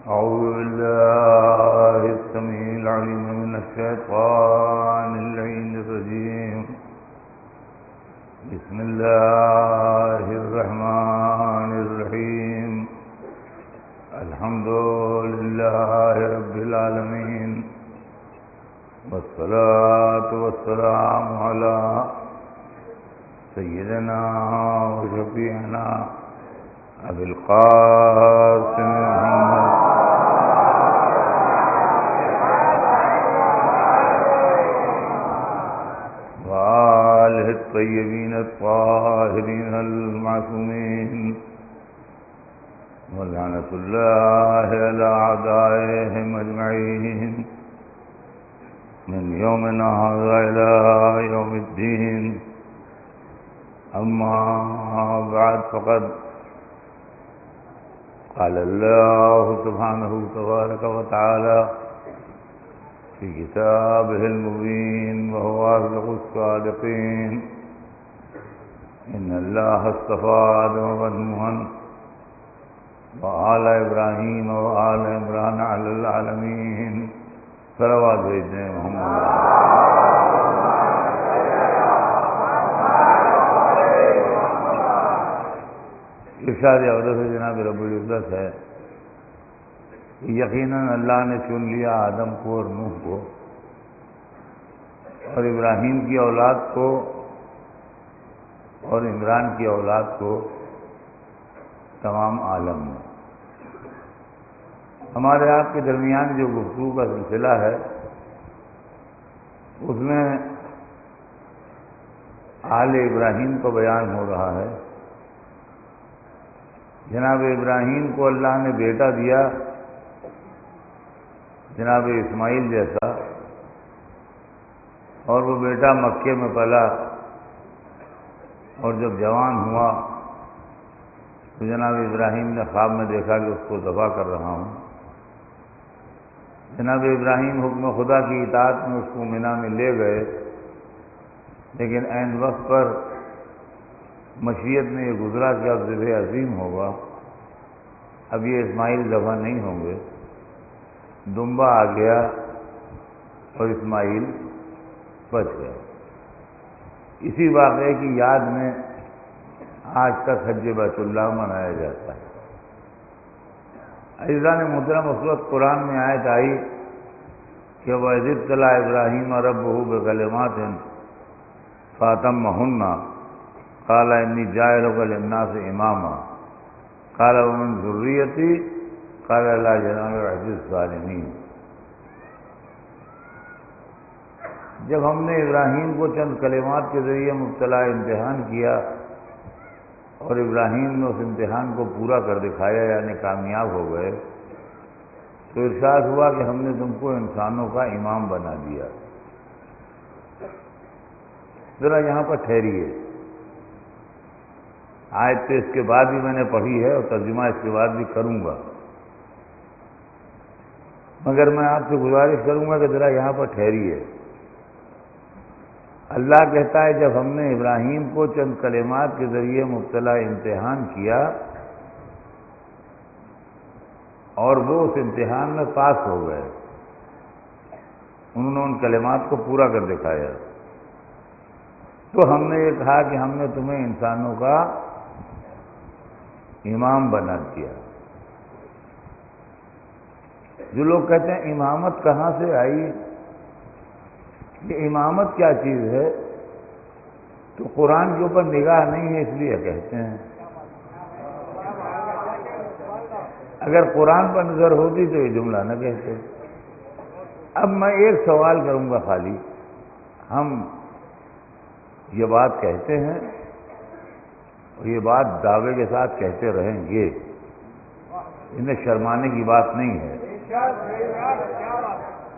أعوذ بالله السميع العليم من الشيطان اللعين الرجيم. بسم الله الرحمن الرحيم. الحمد لله رب العالمين، والصلاة والسلام على سيدنا وشفيعنا أبي القاسم محمد وآله الطيبين الطاهرين المعصومين، ولعنة الله على أعدائهم أجمعين من يومنا هذا إلى يوم الدين. أما بعد، فقد قال الله سبحانه تبارك وتعالى في كتابه المبين وهو أصدق الصادقين: إن الله اصطفى آدم ونوحا وآل إبراهيم وآل عمران على العالمين. صلوات سيدنا محمد. ارشاد اقدس جناب رب العزت ہے کہ یقیناً اللہ نے چن لیا آدم کو اور نوح کو اور ابراہیم کی اولاد کو اور عمران کی اولاد کو تمام عالم میں. ہمارے آپ کے درمیان جو گفتگو کا سلسلہ ہے اس میں آل ابراہیم کو بیان ہو رہا ہے. جناب ابراہیم کو اللہ نے بیٹا دیا جناب اسماعیل جیسا، اور وہ بیٹا مکے میں پلا، اور جب جوان ہوا تو جناب ابراہیم نے خواب میں دیکھا کہ اس کو ذبح کر رہا ہوں. جناب ابراہیم حکم خدا کی اطاعت میں اس کو مینا میں لے گئے، لیکن عین وقت پر مشیت میں یہ گزرا کہ اب ذبح عظیم ہوگا، اب یہ اسماعیل ذبح نہیں ہوں گے. دمبا آ گیا اور اسماعیل بچ گئے. اسی واقعے کی یاد میں آج تک حج بیت اللہ منایا جاتا ہے. عزیزان محترم، اس وقت قرآن میں آیت آئی کہ وَإِذِ ابْتَلَىٰ إِبْرَاهِيمَ رَبُّهُ بِكَلِمَاتٍ فَأَتَمَّهُنَّ قَالَ إِنِّي جَاعِلُكَ لِلنَّاسِ إِمَامًا قَالَ وَمِنْ ذُرِّيَّتِي قَالَ لَا يَنَالُ عَهْدِ الظَّالِمِينَ. جب ہم نے ابراہیم کو چند کلمات کے ذریعے مبتلا امتحان کیا اور ابراہیم نے اس امتحان کو پورا کر دکھایا، یعنی کامیاب ہو گئے، تو ارشاد ہوا کہ ہم نے تم کو انسانوں کا امام بنا دیا. ذرا یہاں پر ٹھہریے. آیت تو اس کے بعد بھی میں نے پڑھی ہے اور ترجمہ اس کے بعد بھی کروں گا، مگر میں آپ سے گزارش کروں گا کہ ذرا یہاں پر ٹھہریے. اللہ کہتا ہے جب ہم نے ابراہیم کو چند کلمات کے ذریعے مبتلا امتحان کیا اور وہ اس امتحان میں پاس ہو گئے، انہوں نے ان کلمات کو پورا کر دکھایا، تو ہم نے یہ کہا کہ ہم نے تمہیں انسانوں کا امام بنا دیا. جو لوگ کہتے ہیں امامت کہاں سے آئی، یہ امامت کیا چیز ہے، تو قرآن کے اوپر نگاہ نہیں ہے اس لیے کہتے ہیں. اگر قرآن پر نظر ہوتی تو یہ جملہ نہ کہتے. اب میں ایک سوال کروں گا خالی. ہم یہ بات کہتے ہیں اور یہ بات دعوے کے ساتھ کہتے رہیں گے، انہیں شرمانے کی بات نہیں ہے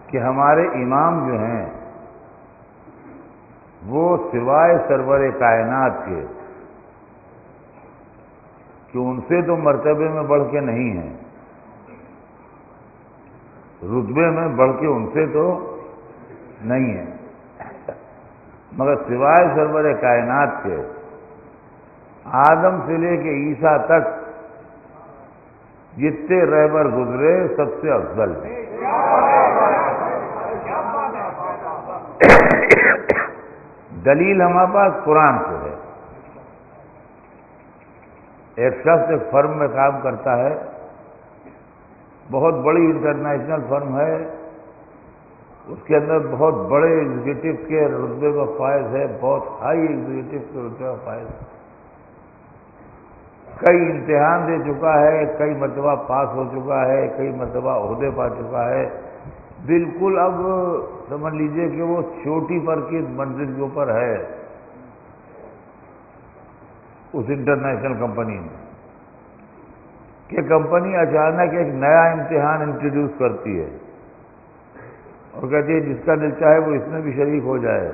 کہ ہمارے امام جو ہیں وہ سوائے سرور کائنات کے کہ ان سے تو مرتبے میں بڑھ کے نہیں ہیں، رتبے میں بڑھ کے ان سے تو نہیں ہیں، مگر سوائے سرور کائنات کے آدم سے لے کے عیسیٰ تک جتنے رہبر گزرے سب سے افضل ہے۔ دلیل ہمارے پاس قرآن سے ہے۔ ایک شخص ایک فرم میں کام کرتا ہے، بہت بڑی انٹرنیشنل فرم ہے، اس کے اندر بہت بڑے ایگزیکٹو کے رتبے کا فائز ہے، بہت ہائی ایگزیکٹو کے رتبے کا فائز ہے، کئی امتحان دے چکا ہے، کئی مرتبہ پاس ہو چکا ہے، کئی مرتبہ عہدے پا چکا ہے، بالکل اب سمجھ لیجئے کہ وہ چھوٹی پر کی منزل کے اوپر ہے اس انٹرنیشنل کمپنی میں، کہ کمپنی اچانک ایک نیا امتحان انٹروڈیوس کرتی ہے اور کہتی ہے جس کا دل چاہے وہ اس میں بھی شریک ہو جائے،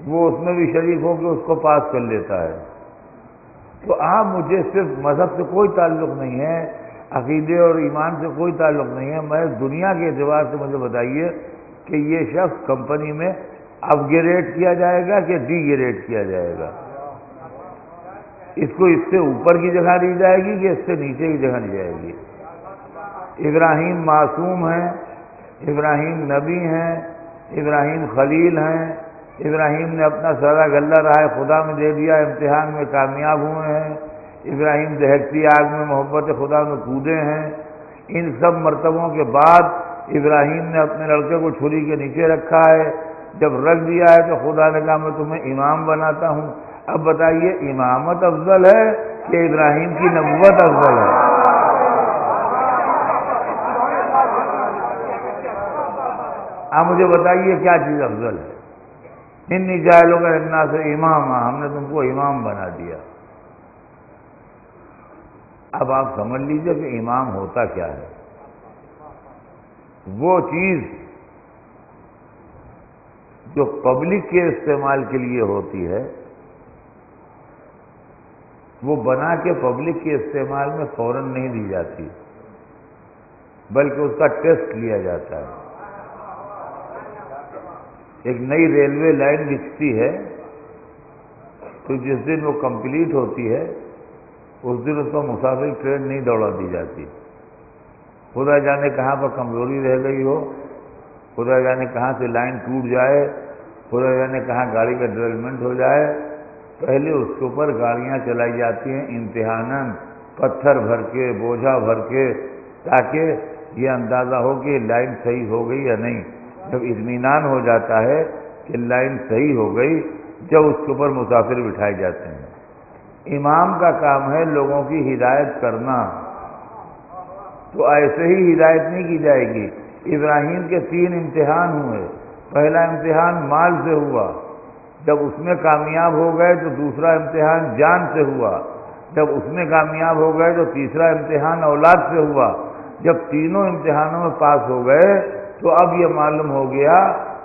وہ اس میں بھی شریک ہو کے اس کو پاس کر لیتا ہے۔ تو آپ مجھے صرف مذہب سے کوئی تعلق نہیں ہے، عقیدے اور ایمان سے کوئی تعلق نہیں ہے، میں دنیا کے اعتبار سے مجھے بتائیے کہ یہ شخص کمپنی میں اپ گریڈ کیا جائے گا کہ ڈی گریڈ کیا جائے گا، اس کو اس سے اوپر کی جگہ دی جائے گی کہ اس سے نیچے کی جگہ دی جائے گی؟ ابراہیم معصوم ہیں، ابراہیم نبی ہیں، ابراہیم خلیل ہیں، ابراہیم نے اپنا سارا غلہ راہ خدا میں دے دیا، امتحان میں کامیاب ہوئے ہیں، ابراہیم دہکتی آگ میں محبت خدا میں کودے ہیں۔ ان سب مرتبوں کے بعد ابراہیم نے اپنے لڑکے کو چھری کے نیچے رکھا ہے، جب رکھ دیا ہے تو خدا نے کہا میں تمہیں امام بناتا ہوں۔ اب بتائیے امامت افضل ہے کہ ابراہیم کی نبوت افضل ہے؟ آپ مجھے بتائیے کیا چیز افضل ہے؟ انی جاعلک للناس اماما، ہم نے تم کو امام بنا دیا۔ اب آپ سمجھ لیجئے کہ امام ہوتا کیا ہے؟ وہ چیز جو پبلک کے استعمال کے لیے ہوتی ہے، وہ بنا کے پبلک کے استعمال میں فوراً نہیں دی جاتی، بلکہ اس کا ٹیسٹ لیا جاتا ہے۔ ایک نئی ریلوے لائن بچتی ہے تو جس دن وہ کمپلیٹ ہوتی ہے اس دن اس کو مسافر ٹرین نہیں دوڑا دی جاتی، خدا جانے کہاں پر کمزوری رہ گئی ہو، خدا جانے کہاں سے لائن ٹوٹ جائے، خدا جانے کہاں گاڑی کا ڈیولپمنٹ ہو جائے، پہلے اس کے اوپر گاڑیاں چلائی جاتی ہیں امتحاناً، پتھر بھر کے، بوجھا بھر کے، تاکہ یہ اندازہ ہو کہ لائن صحیح ہو گئی یا نہیں۔ جب اطمینان ہو جاتا ہے کہ لائن صحیح ہو گئی، جب اس کے اوپر مسافر بٹھائے جاتے ہیں۔ امام کا کام ہے لوگوں کی ہدایت کرنا، تو ایسے ہی ہدایت نہیں کی جائے گی۔ ابراہیم کے 3 امتحان ہوئے، پہلا امتحان مال سے ہوا، جب اس میں کامیاب ہو گئے تو دوسرا امتحان جان سے ہوا، جب اس میں کامیاب ہو گئے تو تیسرا امتحان اولاد سے ہوا۔ جب تینوں امتحانوں میں پاس ہو گئے تو اب یہ معلوم ہو گیا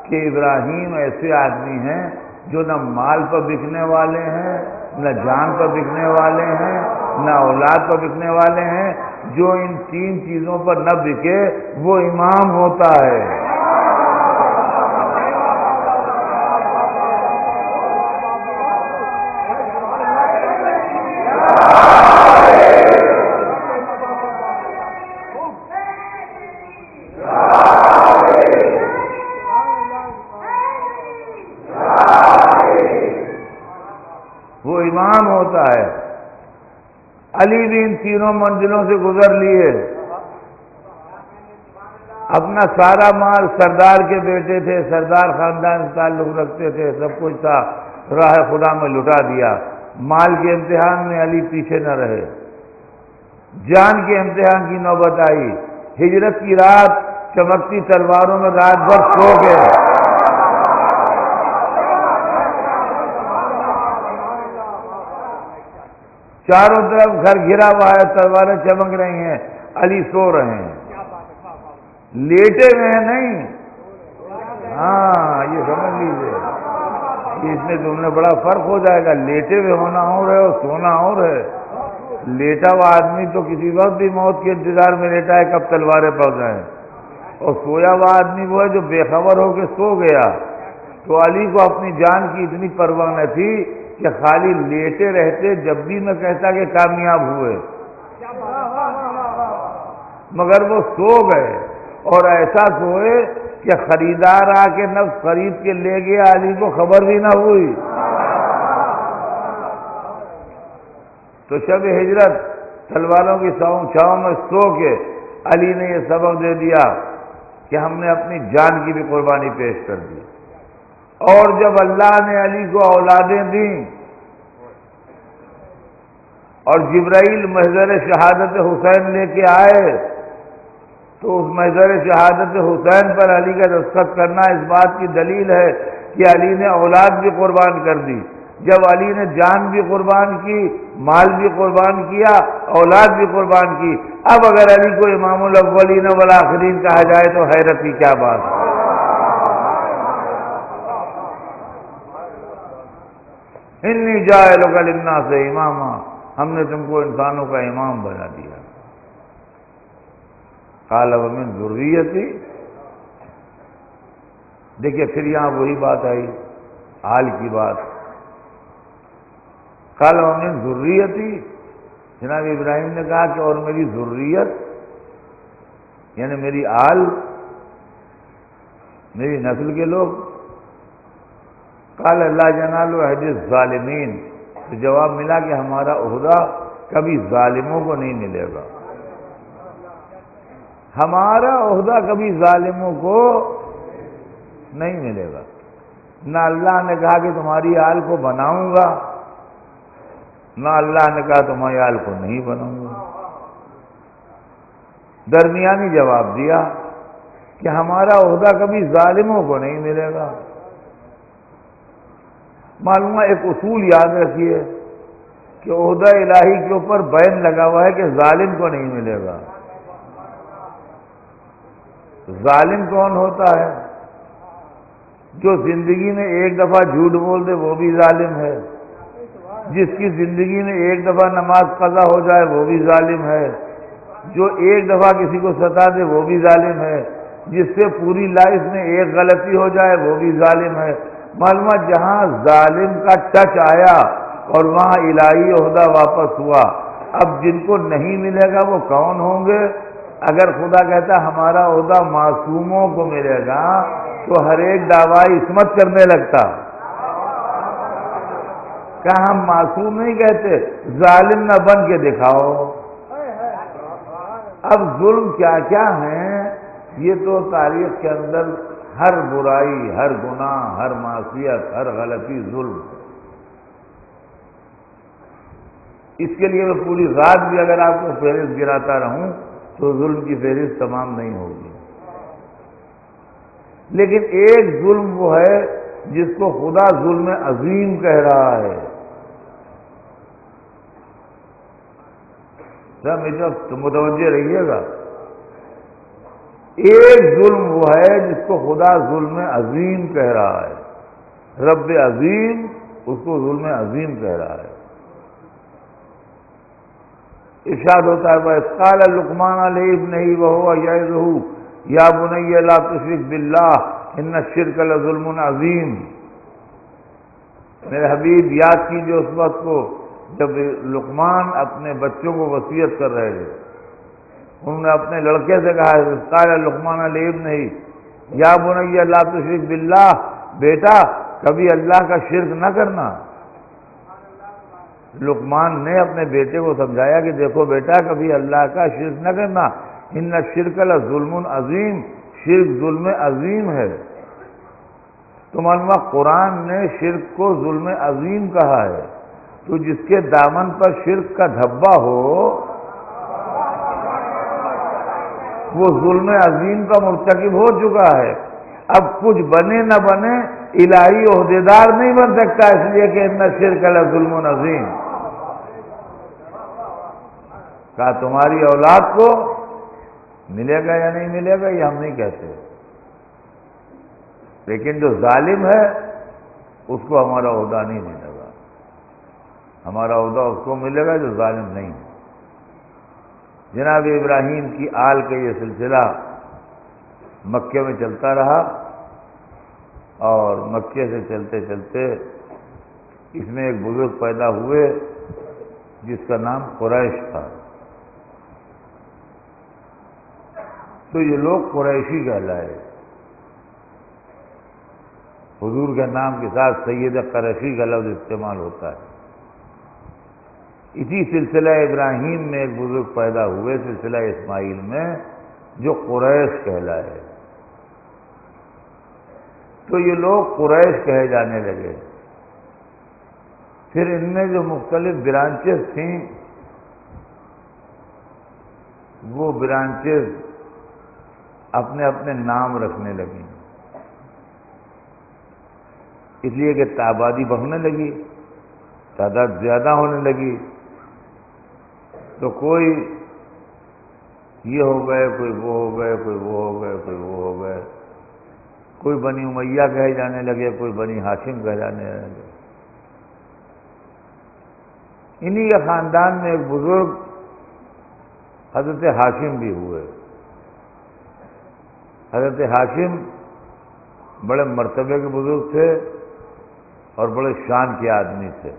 کہ ابراہیم ایسے آدمی ہیں جو نہ مال پر بکنے والے ہیں، نہ جان پر بکنے والے ہیں، نہ اولاد پر بکنے والے ہیں۔ جو ان 3 چیزوں پر نہ بکے وہ امام ہوتا ہے۔ وہ امام ہوتا ہے۔ علی بھی ان 3 منزلوں سے گزر لیے، اپنا سارا مال سردار کے بیٹے تھے، سردار خاندان سے تعلق رکھتے تھے، سب کچھ تھا، راہ خدا میں لٹا دیا۔ مال کے امتحان میں علی پیچھے نہ رہے، جان کے امتحان کی نوبت آئی، ہجرت کی رات چمکتی تلواروں میں رات بھر سو گئے۔ چاروں طرف گھر گھرا ہوا ہے، تلواریں چمک رہی ہیں، علی سو رہے ہیں، لیٹے ہوئے ہیں نہیں۔ ہاں یہ سمجھ لیجیے، اس میں تم نے بڑا فرق ہو جائے گا، لیٹے ہوئے ہونا اور ہے اور سونا اور ہے۔ لیٹا ہوا آدمی تو کسی وقت بھی موت کے انتظار میں لیٹا ہے کب تلواریں پڑ جائیں، اور سویا ہوا آدمی وہ ہے جو بے خبر ہو کے سو گیا۔ تو علی کو اپنی جان کی اتنی پرواہ نہ تھی کہ خالی لیٹے رہتے جب بھی میں کہتا کہ کامیاب ہوئے۔ مگر وہ سو گئے، اور ایسا سوئے کہ خریدار آ کے نفس خرید کے لے گیا، علی کو خبر بھی نہ ہوئی۔ تو شب ہجرت تلواروں کی چھاؤں میں سو کے علی نے یہ سبق دے دیا کہ ہم نے اپنی جان کی بھی قربانی پیش کر دی۔ اور جب اللہ نے علی کو اولادیں دیں اور جبرائیل محضر شہادت حسین لے کے آئے، تو اس محضر شہادت حسین پر علی کا دستخط کرنا اس بات کی دلیل ہے کہ علی نے اولاد بھی قربان کر دی۔ جب علی نے جان بھی قربان کی، مال بھی قربان کیا، اولاد بھی قربان کی، اب اگر علی کو امام الاولین والآخرین کہا جائے تو حیرت کی کیا بات ہے۔ انی جاعلک للناس اماما، ہم نے تم کو انسانوں کا امام بنا دیا۔ قال ومن ذریتی، دیکھیے پھر یہاں وہی بات آئی، آل کی بات۔ قال ومن ذریتی، جناب ابراہیم نے کہا کہ اور میری ذریت، یعنی میری آل، میری نسل کے لوگ۔ قال لا ینال عہد الظالمین، تو جواب ملا کہ ہمارا عہدہ کبھی ظالموں کو نہیں ملے گا، ہمارا عہدہ کبھی ظالموں کو نہیں ملے گا۔ نہ اللہ نے کہا کہ تمہاری آل کو بناؤں گا، نہ اللہ نے کہا تمہاری آل کو نہیں بناؤں گا، درمیانی جواب دیا کہ ہمارا عہدہ کبھی ظالموں کو نہیں ملے گا۔ معلوم ہے ایک اصول یاد رکھیے کہ عہدہ الہی کے اوپر بین لگا ہوا ہے کہ ظالم کو نہیں ملے گا۔ ظالم کون ہوتا ہے؟ جو زندگی میں ایک دفعہ جھوٹ بول دے وہ بھی ظالم ہے، جس کی زندگی میں ایک دفعہ نماز قضا ہو جائے وہ بھی ظالم ہے، جو ایک دفعہ کسی کو ستا دے وہ بھی ظالم ہے، جس سے پوری لائف میں ایک غلطی ہو جائے وہ بھی ظالم ہے۔ معلومات جہاں ظالم کا ٹچ آیا اور وہاں الہی عہدہ واپس ہوا۔ اب جن کو نہیں ملے گا وہ کون ہوں گے؟ اگر خدا کہتا ہمارا عہدہ معصوموں کو ملے گا تو ہر ایک دعوی عصمت کرنے لگتا۔ کہ ہم معصوم نہیں کہتے، ظالم نہ بن کے دکھاؤ۔ اب ظلم کیا کیا ہیں یہ تو تاریخ کے اندر ہر برائی، ہر گناہ، ہر معصیت، ہر غلطی ظلم۔ اس کے لیے میں پوری رات بھی اگر آپ کو فہرست گراتا رہوں تو ظلم کی فہرست تمام نہیں ہوگی، لیکن ایک ظلم وہ ہے جس کو خدا ظلم عظیم کہہ رہا ہے۔ تو متوجہ رہیے گا، ایک ظلم وہ ہے جس کو خدا ظلم عظیم کہہ رہا ہے، رب عظیم اس کو ظلم عظیم کہہ رہا ہے۔ ارشاد ہوتا ہے وَإِذْ قَالَ لُقْمَانُ لِابْنِهِ وَهُوَ يَعِظُهُ يَا بُنَيَّ لَا تُشْرِكْ بِاللَّهِ إِنَّ الشِّرْكَ لَظُلْمٌ عَظِيمٌ۔ میرے حبیب یاد کیجیے اس وقت کو جب لقمان اپنے بچوں کو وصیت کر رہے تھے، انہوں نے اپنے لڑکے سے کہا ہے قال لقمان لابنہ یا بنی لا تشرک باللہ، بیٹا کبھی اللہ کا شرک نہ کرنا۔ لقمان نے اپنے بیٹے کو سمجھایا کہ دیکھو بیٹا کبھی اللہ کا شرک نہ کرنا، ان الشرک لظلم عظیم، شرک ظلم عظیم ہے۔ تو معلوم قرآن نے شرک کو ظلم عظیم کہا ہے، تو جس کے دامن پر شرک کا دھبا ہو وہ ظلم عظیم کا مرتکب ہو چکا ہے۔ اب کچھ بنے نہ بنے الہی عہدیدار نہیں بن سکتا، اس لیے کہ ان الشرک لظلم عظیم۔ کہا تمہاری اولاد کو ملے گا یا نہیں ملے گا یہ ہم نہیں کہتے، لیکن جو ظالم ہے اس کو ہمارا عہدہ نہیں ملے گا، ہمارا عہدہ اس کو ملے گا جو ظالم نہیں ہے۔ جناب ابراہیم کی آل کا یہ سلسلہ مکے میں چلتا رہا، اور مکے سے چلتے چلتے اس میں ایک بزرگ پیدا ہوئے جس کا نام قریش تھا۔ تو یہ لوگ قریشی کہلائے۔ حضور کے نام کے ساتھ سید قریشی کا لفظ استعمال ہوتا ہے۔ اسی سلسلہ ابراہیم میں ایک بزرگ پیدا ہوئے سلسلہ اسماعیل میں جو قریش کہلائے، تو یہ لوگ قریش کہے جانے لگے۔ پھر ان میں جو مختلف برانچز تھیں وہ برانچز اپنے اپنے نام رکھنے لگیں، اس لیے کہ آبادی بڑھنے لگی، تعداد زیادہ ہونے لگی، تو کوئی یہ ہو گئے، کوئی وہ ہو گئے، کوئی وہ ہو گئے، کوئی وہ ہو گئے، کوئی بنی امیہ کہے جانے لگے، کوئی بنی ہاشم کہے جانے لگے۔ انہی کے خاندان میں ایک بزرگ حضرت ہاشم بھی ہوئے۔ حضرت ہاشم بڑے مرتبے کے بزرگ تھے اور بڑے شان کے آدمی تھے،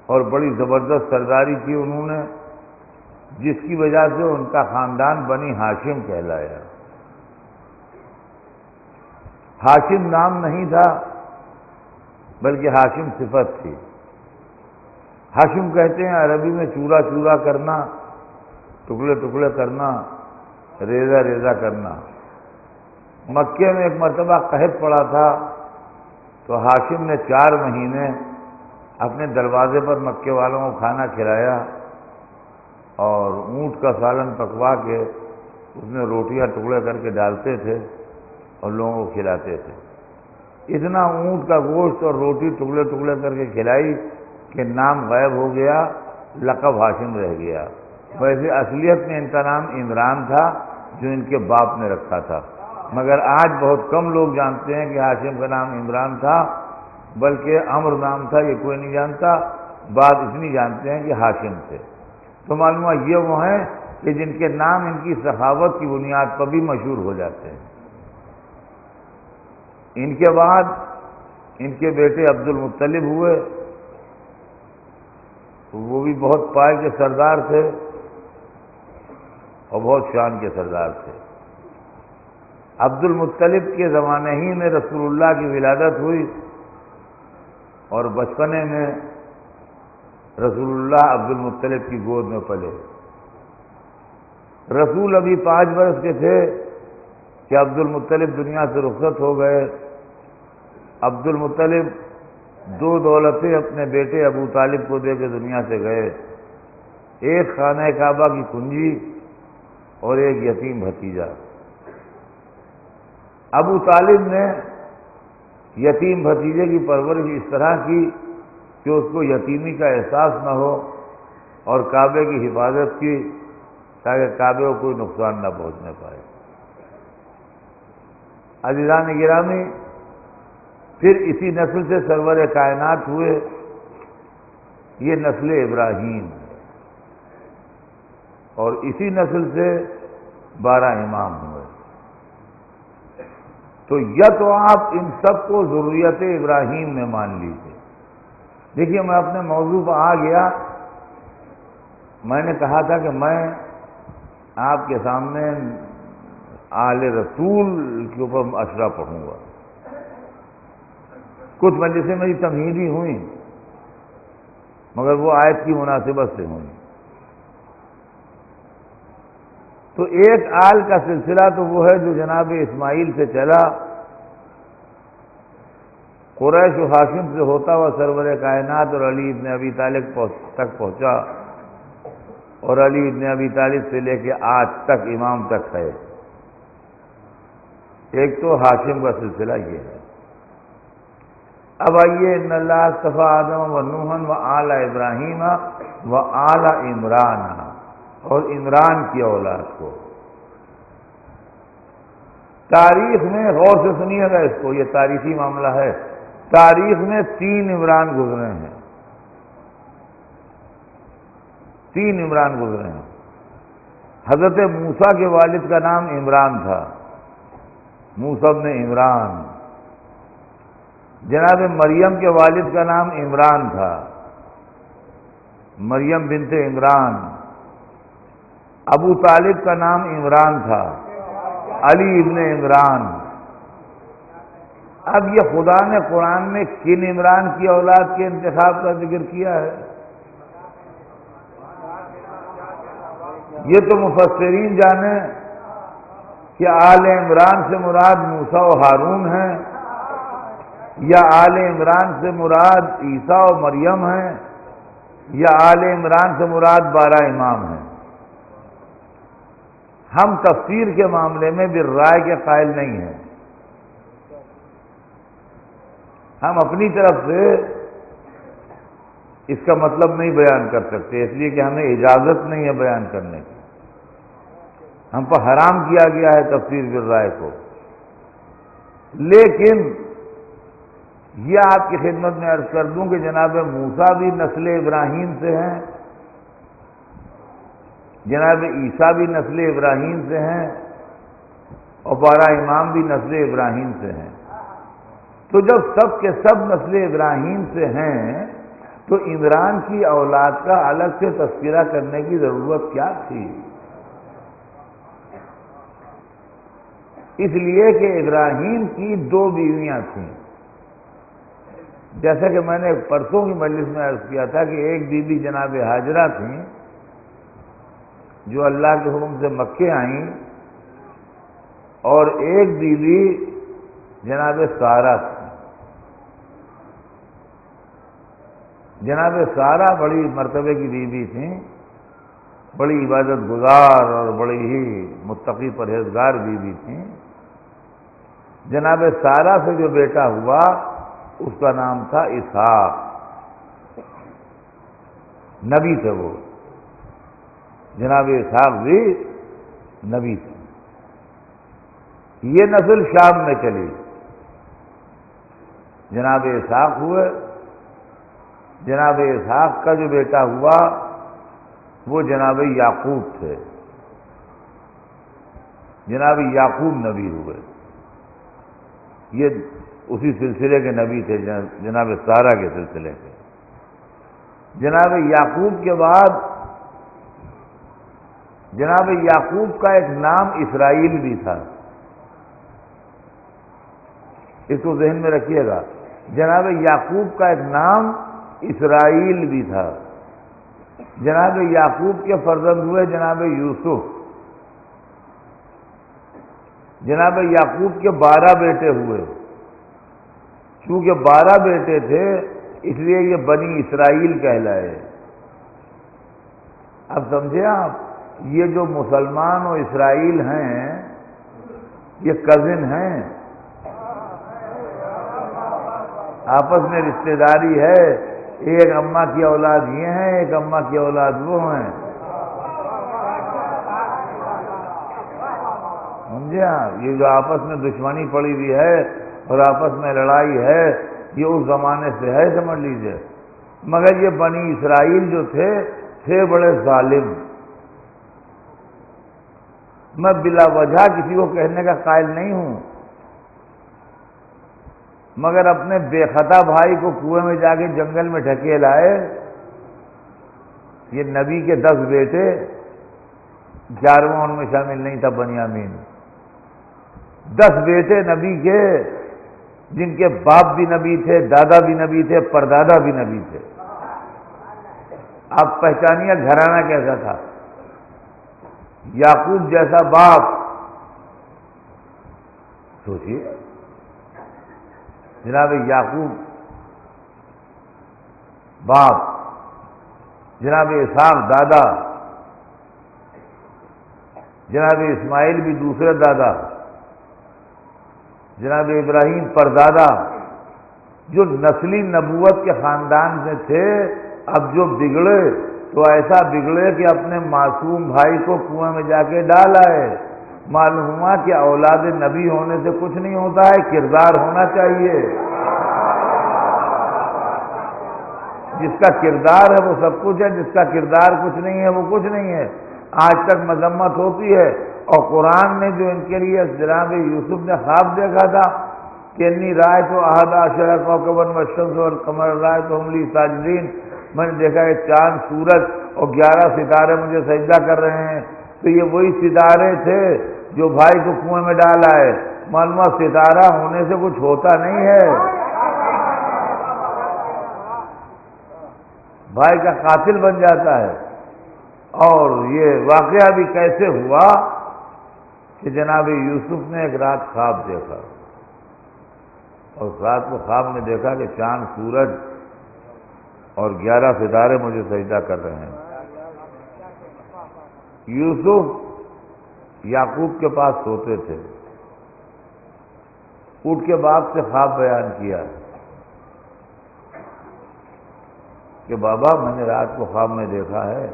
اور بڑی زبردست سرداری کی انہوں نے، جس کی وجہ سے ان کا خاندان بنی ہاشم کہلایا۔ ہاشم نام نہیں تھا بلکہ ہاشم صفت تھی۔ ہاشم کہتے ہیں عربی میں چورا چورا کرنا، ٹکڑے ٹکڑے کرنا، ریزہ ریزہ کرنا۔ مکے میں ایک مرتبہ قحط پڑا تھا تو ہاشم نے 4 مہینے اپنے دروازے پر مکے والوں کو کھانا کھلایا، اور اونٹ کا سالن پکوا کے اس میں روٹیاں ٹکڑے کر کے ڈالتے تھے اور لوگوں کو کھلاتے تھے۔ اتنا اونٹ کا گوشت اور روٹی ٹکڑے ٹکڑے کر کے کھلائی کہ نام غائب ہو گیا، لقب ہاشم رہ گیا۔ ویسے اصلیت میں ان کا نام عمران تھا جو ان کے باپ نے رکھا تھا، مگر آج بہت کم لوگ جانتے ہیں کہ ہاشم کا نام عمران تھا، بلکہ عمر نام تھا، یہ کوئی نہیں جانتا۔ بات اتنی جانتے ہیں کہ ہاشم تھے۔ تو معلومہ یہ وہ ہیں کہ جن کے نام ان کی سخاوت کی بنیاد پر بھی مشہور ہو جاتے ہیں۔ ان کے بعد ان کے بیٹے عبد المطلب ہوئے، وہ بھی بہت پائے کے سردار تھے اور بہت شان کے سردار تھے۔ عبد المطلب کے زمانے ہی میں رسول اللہ کی ولادت ہوئی، اور بچپنے میں رسول اللہ عبد المطلب کی گود میں پلے۔ رسول ابھی 5 برس کے تھے کہ عبد المطلب دنیا سے رخصت ہو گئے۔ عبد المطلب 2 دولتیں اپنے بیٹے ابو طالب کو دے کے دنیا سے گئے، ایک خانہ کعبہ کی کنجی اور ایک یتیم بھتیجا۔ ابو طالب نے یتیم بھتیجے کی پرورش اس طرح کی کہ اس کو یتیمی کا احساس نہ ہو، اور کعبے کی حفاظت کی تاکہ کعبے کو کوئی نقصان نہ پہنچنے پائے۔ عزیزان گرامی، پھر اسی نسل سے سرور کائنات ہوئے، یہ نسل ابراہیم، اور اسی نسل سے 12 امام ہوئے۔ تو یا تو آپ ان سب کو ذریت ابراہیم میں مان لیجیے۔ دیکھیے، میں اپنے موضوع پر آ گیا۔ میں نے کہا تھا کہ میں آپ کے سامنے آل رسول کے اوپر اشرا پڑھوں گا۔ کچھ مجلسیں میری تمہیدی ہوئیں، مگر وہ آیت کی مناسبت سے ہوئیں۔ تو ایک آل کا سلسلہ تو وہ ہے جو جناب اسماعیل سے چلا، قریش و ہاشم سے ہوتا ہوا سرور کائنات اور علی ابن ابی طالب تک پہنچا، اور علی ابن ابی طالب سے لے کے آج تک امام تک ہے۔ ایک تو ہاشم کا سلسلہ یہ ہے۔ اب آئیے، ان اللہ اصطفیٰ آدم و نوحً و آل ابراہیم و آل عمران، اور عمران کی اولاد کو۔ تاریخ میں غور سے سنیے گا اس کو، یہ تاریخی معاملہ ہے۔ تاریخ میں 3 عمران گزرے ہیں، 3 عمران گزرے ہیں۔ حضرت موسیٰ کے والد کا نام عمران تھا، موسیٰ بن عمران۔ جناب مریم کے والد کا نام عمران تھا، مریم بنت عمران۔ ابو طالب کا نام عمران تھا، علی ابن عمران۔ اب یہ خدا نے قرآن میں کن عمران کی اولاد کے انتخاب کا ذکر کیا ہے؟ یہ تو مفسرین جانے کہ آل عمران سے مراد موسیٰ و ہارون ہیں، یا آل عمران سے مراد عیسیٰ و مریم ہیں، یا آل عمران سے مراد 12 امام ہیں۔ ہم تفسیر کے معاملے میں بالرائے کے قائل نہیں ہیں، ہم اپنی طرف سے اس کا مطلب نہیں بیان کر سکتے، اس لیے کہ ہمیں اجازت نہیں ہے بیان کرنے کی، ہم پر حرام کیا گیا ہے تفسیر بالرائے کو۔ لیکن یہ آپ کی خدمت میں عرض کر دوں کہ جناب موسیٰ بھی نسل ابراہیم سے ہیں، جناب عیسیٰ بھی نسل ابراہیم سے ہیں، اور 12 امام بھی نسل ابراہیم سے ہیں۔ تو جب سب کے سب نسل ابراہیم سے ہیں تو عمران کی اولاد کا الگ سے تذکرہ کرنے کی ضرورت کیا تھی؟ اس لیے کہ ابراہیم کی 2 بیویاں تھیں، جیسا کہ میں نے پرسوں کی مجلس میں عرض کیا تھا کہ ایک بیوی جناب ہاجرہ تھیں جو اللہ کے حکم سے مکے آئیں، اور ایک بیوی جناب سارہ تھی۔ جناب سارہ بڑی مرتبے کی بیوی تھیں، بڑی عبادت گزار اور بڑی ہی متقی پرہیزگار بیوی تھیں۔ جناب سارہ سے جو بیٹا ہوا اس کا نام تھا اسحاق، نبی تھے وہ، جناب اسحاق بھی نبی تھے۔ یہ نسل شام میں چلی، جناب اسحاق ہوئے، جناب اسحاق کا جو بیٹا ہوا وہ جناب یعقوب تھے، جناب یعقوب نبی ہوئے، یہ اسی سلسلے کے نبی تھے، جناب سارہ کے سلسلے کے۔ جناب یعقوب کے بعد جناب یعقوب کا ایک نام اسرائیل بھی تھا، اس کو ذہن میں رکھیے گا، جناب یعقوب کا ایک نام اسرائیل بھی تھا۔ جناب یعقوب کے فرزند ہوئے جناب یوسف، جناب یعقوب کے 12 بیٹے ہوئے، چونکہ 12 بیٹے تھے اس لیے یہ بنی اسرائیل کہلائے۔ اب سمجھے آپ، یہ جو مسلمان و اسرائیل ہیں یہ کزن ہیں، آپس میں رشتہ داری ہے، ایک اماں کی اولاد یہ ہیں، ایک اماں کی اولاد وہ ہیں، سمجھے آپ؟ یہ جو آپس میں دشمنی پڑی ہوئی ہے اور آپس میں لڑائی ہے یہ اس زمانے سے ہے، سمجھ لیجئے۔ مگر یہ بنی اسرائیل جو تھے بڑے ظالم۔ میں بلا وجہ کسی کو کہنے کا قائل نہیں ہوں، مگر اپنے بے خطا بھائی کو کنویں میں جا کے جنگل میں ڈھکیل آئے۔ یہ نبی کے 10 بیٹے، 11واں ان میں شامل نہیں تھا بنیامین۔ 10 بیٹے نبی کے، جن کے باپ بھی نبی تھے، دادا بھی نبی تھے، پردادا بھی نبی تھے۔ آپ پہچانیے گھرانہ کیسا تھا۔ یعقوب جیسا باپ، سوچیے، جناب یعقوب باپ، جناب اسحاق دادا، جناب اسماعیل بھی دوسرے دادا، جناب ابراہیم پردادا، جو نسلی نبوت کے خاندان سے تھے، اب جو بگڑے تو ایسا بگڑے کہ اپنے معصوم بھائی کو کنویں میں جا کے ڈال آئے۔ معلوم ہوا کہ اولاد نبی ہونے سے کچھ نہیں ہوتا ہے، کردار ہونا چاہیے۔ جس کا کردار ہے وہ سب کچھ ہے، جس کا کردار کچھ نہیں ہے وہ کچھ نہیں ہے۔ آج تک مذمت ہوتی ہے، اور قرآن نے جو ان کے لیے جناب یوسف نے خواب دیکھا تھا کہ انی رأیت احد عشر کوکبا والشمس والقمر رأیتهم لی ساجدین، میں نے دیکھا ہے چاند، سورج اور 11 ستارے مجھے سجدہ کر رہے ہیں۔ تو یہ وہی ستارے تھے جو بھائی کو کنویں میں ڈال آئے. معلوم ستارہ ہونے سے کچھ ہوتا نہیں ہے، بھائی کا قاتل بن جاتا ہے. اور یہ واقعہ بھی کیسے ہوا کہ جناب یوسف نے ایک رات خواب دیکھا، اور اس رات کو خواب میں دیکھا کہ چاند سورج اور 11 ستارے مجھے سجدہ کر رہے ہیں. یوسف یعقوب کے پاس سوتے تھے، اٹھ کے باپ سے خواب بیان کیا کہ بابا میں نے رات کو خواب میں دیکھا ہے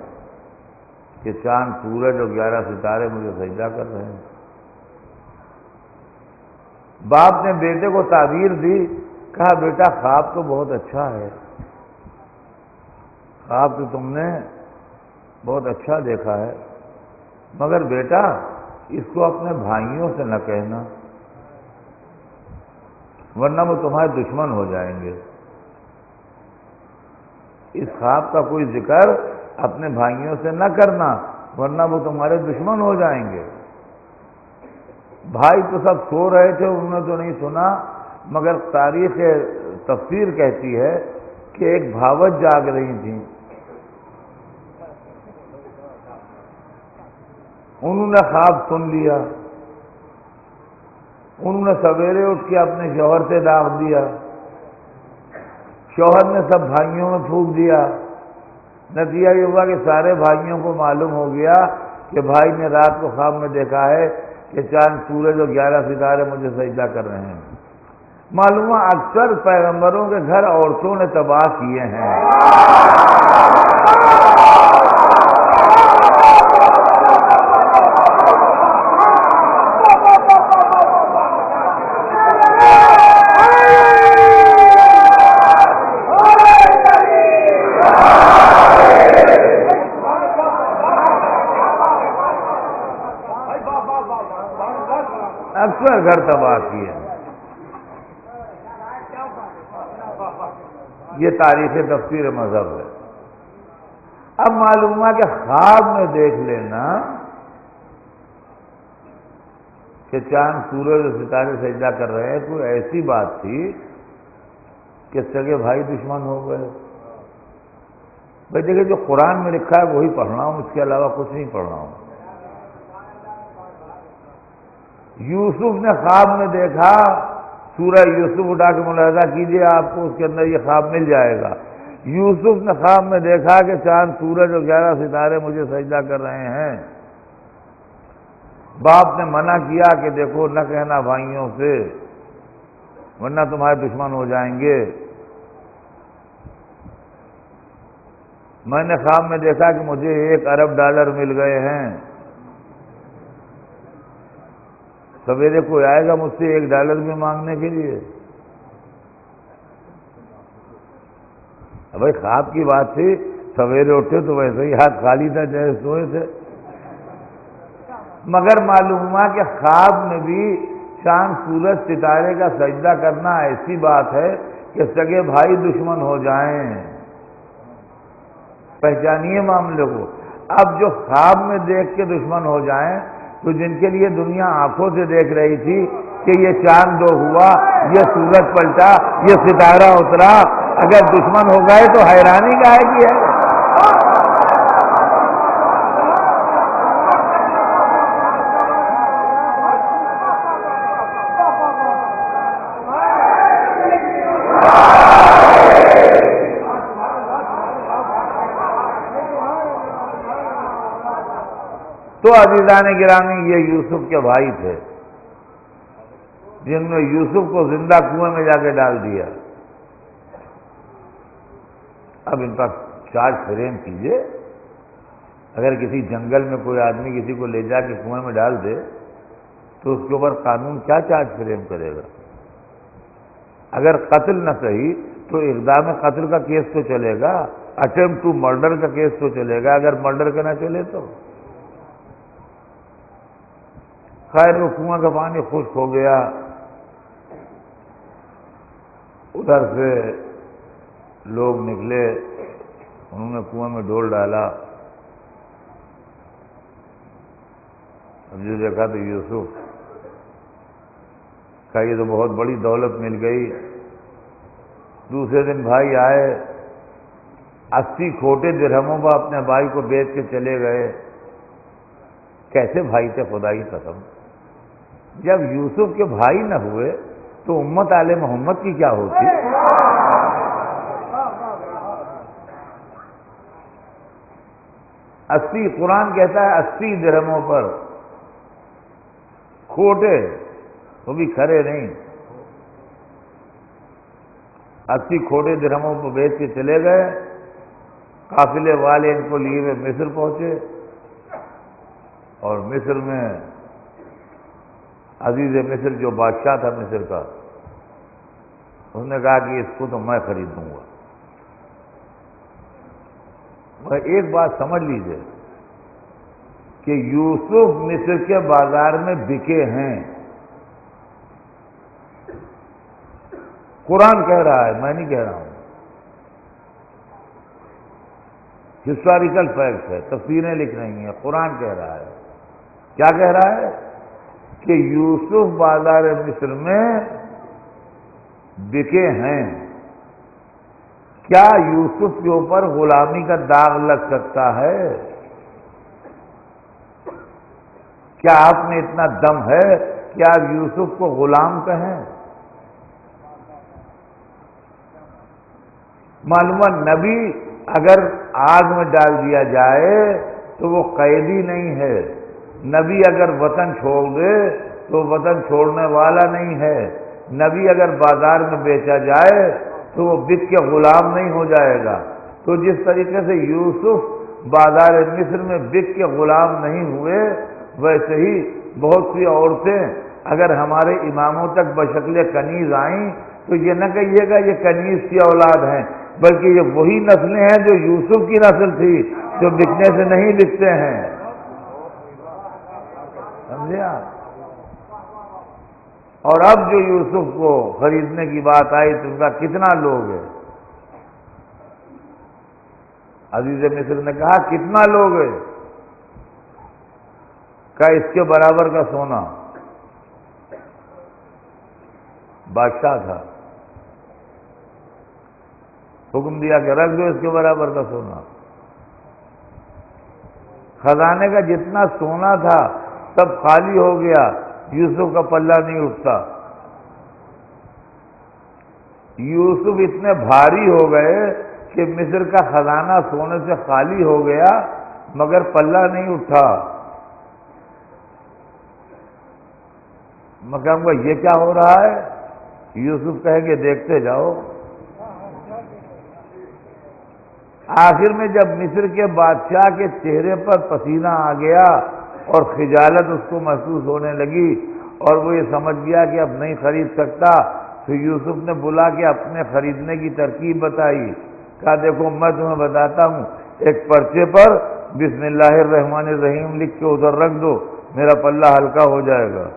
کہ چاند سورج اور 11 ستارے مجھے سجدہ کر رہے ہیں. باپ نے بیٹے کو تعبیر دی، کہا بیٹا خواب تو بہت اچھا ہے، خواب تو تم نے بہت اچھا دیکھا ہے، مگر بیٹا اس کو اپنے بھائیوں سے نہ کہنا، ورنہ وہ تمہارے دشمن ہو جائیں گے. اس خواب کا کوئی ذکر اپنے بھائیوں سے نہ کرنا، ورنہ وہ تمہارے دشمن ہو جائیں گے. بھائی تو سب سو رہے تھے، انہوں نے تو نہیں سنا، مگر تاریخ تفسیر کہتی ہے کہ ایک بھاوت جاگ رہی تھیں، انہوں نے خواب سن لیا، انہوں نے سویرے اٹھ کے اپنے شوہر سے داغ دیا، شوہر نے سب بھائیوں میں پھونک دیا. نتیجہ یہ ہوا کہ سارے بھائیوں کو معلوم ہو گیا کہ بھائی نے رات کو خواب میں دیکھا ہے کہ چاند سورج اور 11 ستارے مجھے سجدہ کر رہے ہیں. معلوم ہے اکثر پیغمبروں کے گھر عورتوں نے تباہ کیے ہیں. اکثر گھر تباہ کیے ہیں. یہ تاریخ تفسیر مذہب ہے. اب معلوم ہے کہ خواب میں دیکھ لینا کہ چاند سورج اور ستارے سجدہ کر رہے ہیں کوئی ایسی بات تھی کہ سگے بھائی دشمن ہو گئے. بھائی دیکھیں جو قرآن میں لکھا ہے وہی پڑھ رہا ہوں، اس کے علاوہ کچھ نہیں پڑھ رہا ہوں. یوسف نے خواب میں دیکھا، سورہ یوسف اٹھا کے ملاحظہ کیجئے، آپ کو اس کے اندر یہ خواب مل جائے گا. یوسف نے خواب میں دیکھا کہ چاند سورج اور 11 ستارے مجھے سجدہ کر رہے ہیں. باپ نے منع کیا کہ دیکھو نہ کہنا بھائیوں سے، ورنہ تمہارے دشمن ہو جائیں گے. میں نے خواب میں دیکھا کہ مجھے $1 ارب مل گئے ہیں، سویرے کوئی آئے گا مجھ سے $1 بھی مانگنے کے لیے. بھائی خواب کی بات تھی، سویرے اٹھے تو ویسے ہی ہاتھ خالی تھا جیسے سوئے تھے. مگر معلوم ہوا کہ خواب میں بھی چاند سورج ستارے کا سجدہ کرنا ایسی بات ہے کہ سگے بھائی دشمن ہو جائیں. پہچانیے معاملے کو. اب جو خواب میں دیکھ کے دشمن ہو جائیں تو جن کے لیے دنیا آنکھوں سے دیکھ رہی تھی کہ یہ چاند دو ہوا، یہ سورج پلٹا، یہ ستارہ اترا، اگر دشمن ہو گئے تو حیرانی کاہے کی ہے؟ تو عزیزان گرامی یہ یوسف کے بھائی تھے جن نے یوسف کو زندہ کنویں میں جا کے ڈال دیا. اب ان کا چارج فریم کیجئے، اگر کسی جنگل میں کوئی آدمی کسی کو لے جا کے کنویں میں ڈال دے تو اس کے اوپر قانون کیا چارج فریم کرے گا؟ اگر قتل نہ صحیح تو اقدام قتل کا کیس تو چلے گا، اٹیمپٹ ٹو مرڈر کا کیس تو چلے گا، اگر مرڈر کا نہ چلے تو. خیر وہ کنواں کا پانی خشک ہو گیا، ادھر سے لوگ نکلے، انہوں نے کنویں میں ڈول ڈالا. جو دیکھا تو یوسف کا یہ تو بہت بڑی دولت مل گئی. دوسرے دن بھائی آئے, 80 کھوٹے درہموں پر اپنے بھائی کو بیچ کے چلے گئے. کیسے بھائی تھے خدا کی قسم. جب یوسف کے بھائی نہ ہوئے تو امت آل محمد کی کیا ہوتی. 80 قرآن کہتا ہے 80 درہموں پر کھوٹے, وہ بھی کھرے نہیں, 80 کھوٹے درہموں پر بیچ کے چلے گئے. قافلے والے ان کو لیے ہوئے مصر پہنچے, اور مصر میں عزیز مصر جو بادشاہ تھا مصر کا, اس نے کہا کہ اس کو تو میں خرید دوں گا. مگر ایک بات سمجھ لیجئے کہ یوسف مصر کے بازار میں بکے ہیں. قرآن کہہ رہا ہے, میں نہیں کہہ رہا ہوں. ہسٹوریکل فیکٹس ہے, تفسیریں لکھ رہی ہیں, قرآن کہہ رہا ہے. کیا کہہ رہا ہے کہ یوسف بازار مصر میں بکے ہیں. کیا یوسف کے اوپر غلامی کا داغ لگ سکتا ہے؟ کیا آپ میں اتنا دم ہے کہ آپ یوسف کو غلام کہیں؟ معلومہ نبی اگر آگ میں ڈال دیا جائے تو وہ قیدی نہیں ہے. نبی اگر وطن چھوڑ دے تو وطن چھوڑنے والا نہیں ہے. نبی اگر بازار میں بیچا جائے تو وہ بک کے غلام نہیں ہو جائے گا. تو جس طریقے سے یوسف بازار مصر میں بک کے غلام نہیں ہوئے, ویسے ہی بہت سی عورتیں اگر ہمارے اماموں تک بشکل کنیز آئیں تو یہ نہ کہیے گا یہ کنیز کی اولاد ہیں, بلکہ یہ وہی نسلیں ہیں جو یوسف کی نسل تھی, جو بکنے سے نہیں بکتے ہیں. سمجھے آپ؟ اور اب جو یوسف کو خریدنے کی بات آئی تو ان کا کتنا لوگ ہے. عزیز مصر نے کہا کتنا لوگ ہے, کہ اس کے برابر کا سونا. بادشاہ تھا, حکم دیا کہ رکھ دو اس کے برابر کا سونا. خزانے کا جتنا سونا تھا سب خالی ہو گیا, یوسف کا پلہ نہیں اٹھتا. یوسف اتنے بھاری ہو گئے کہ مصر کا خزانہ سونے سے خالی ہو گیا مگر پلہ نہیں اٹھا. میں کہوں گا یہ کیا ہو رہا ہے؟ یوسف کہیں گے دیکھتے جاؤ. آخر میں جب مصر کے بادشاہ کے چہرے پر پسینہ آ گیا اور خجالت اس کو محسوس ہونے لگی اور وہ یہ سمجھ گیا کہ اب نہیں خرید سکتا, تو یوسف نے بلا کے اپنے خریدنے کی ترکیب بتائی. کہا دیکھو میں تمہیں بتاتا ہوں, ایک پرچے پر بسم اللہ الرحمن الرحیم لکھ کے ادھر رکھ دو, میرا پلہ ہلکا ہو جائے گا.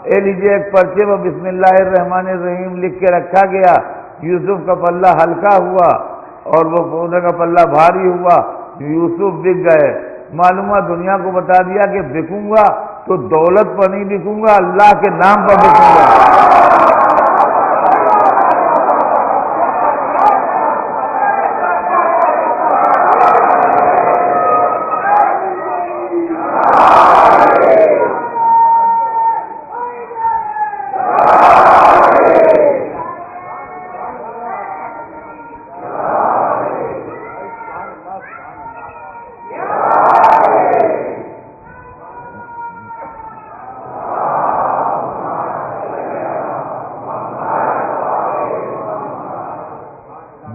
اے لیجیے ایک پرچے پر بسم اللہ الرحمن الرحیم لکھ کے رکھا گیا. یوسف کا پلہ ہلکا ہوا اور وہ سونے کا پلہ بھاری ہوا, یوسف بک گئے. معلومہ دنیا کو بتا دیا کہ بکوں گا تو دولت پر نہیں بکوں گا, اللہ کے نام پر بکوں گا.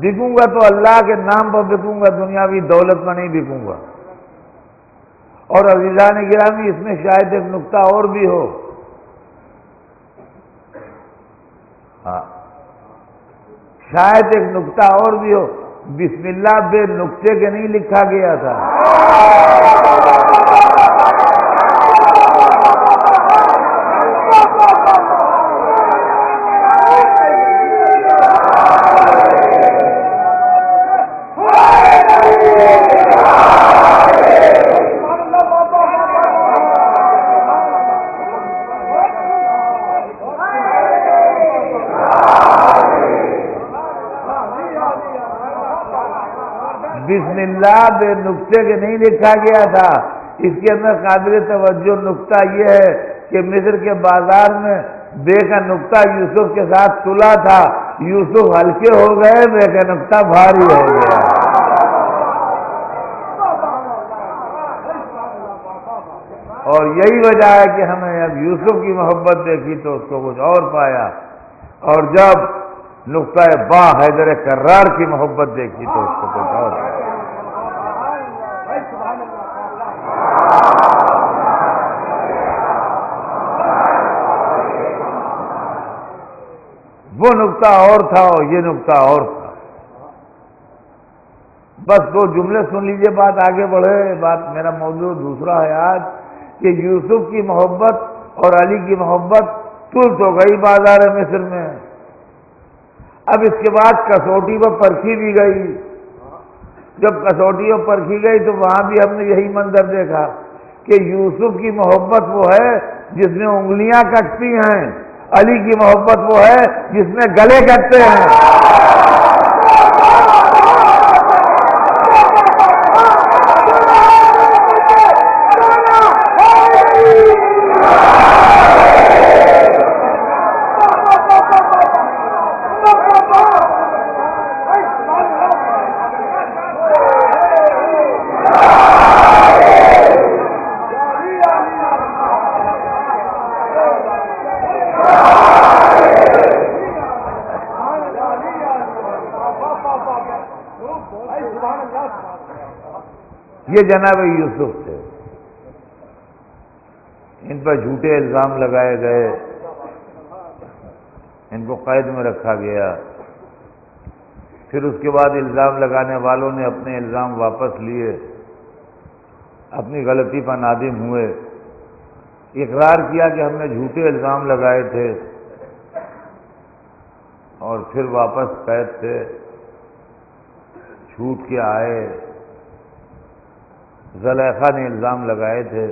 بکوں گا تو اللہ کے نام پر بکوں گا, دنیاوی دولت میں نہیں بکوں گا. اور عزیزان گرامی اس میں شاید ایک نقطہ اور بھی ہو. ہاں شاید ایک نقطہ اور بھی ہو, بسم اللہ بے نقطے کے نہیں لکھا گیا تھا. کتاب نقطے کے نہیں لکھا گیا تھا، اس کے اندر قابل توجہ نقطہ یہ ہے کہ مصر کے بازار میں بے کا نقطہ یوسف کے ساتھ تلا تھا، یوسف ہلکے ہو گئے، بے کا نقطہ بھاری ہو گیا۔ اور یہی وجہ ہے کہ ہمیں اب یوسف کی محبت دیکھی تو اس کو کچھ اور پایا، اور جب نقطہ با حیدر کرار کی محبت دیکھی تو اس کو کچھ اور پایا۔ وہ نقطہ اور تھا اور یہ نقطہ اور تھا۔ بس دو جملے سن لیجئے، بات آگے بڑھے۔ بات میرا موضوع دوسرا ہے آج کہ یوسف کی محبت اور علی کی محبت تل تو گئی بازار مصر میں، اب اس کے بعد کسوٹی پر پرکھی بھی گئی۔ جب کسوٹی پر پرکھی گئی تو وہاں بھی ہم نے یہی منظر دیکھا کہ یوسف کی محبت وہ ہے جس میں انگلیاں کٹتی ہیں، علی کی محبت وہ ہے جس میں گلے کٹتے ہیں۔ یہ جناب یوسف تھے، ان پر جھوٹے الزام لگائے گئے، ان کو قید میں رکھا گیا، پھر اس کے بعد الزام لگانے والوں نے اپنے الزام واپس لیے، اپنی غلطی پر نادم ہوئے، اقرار کیا کہ ہم نے جھوٹے الزام لگائے تھے، اور پھر واپس قید سے چھوٹ کے آئے۔ زلیخا نے الزام لگائے تھے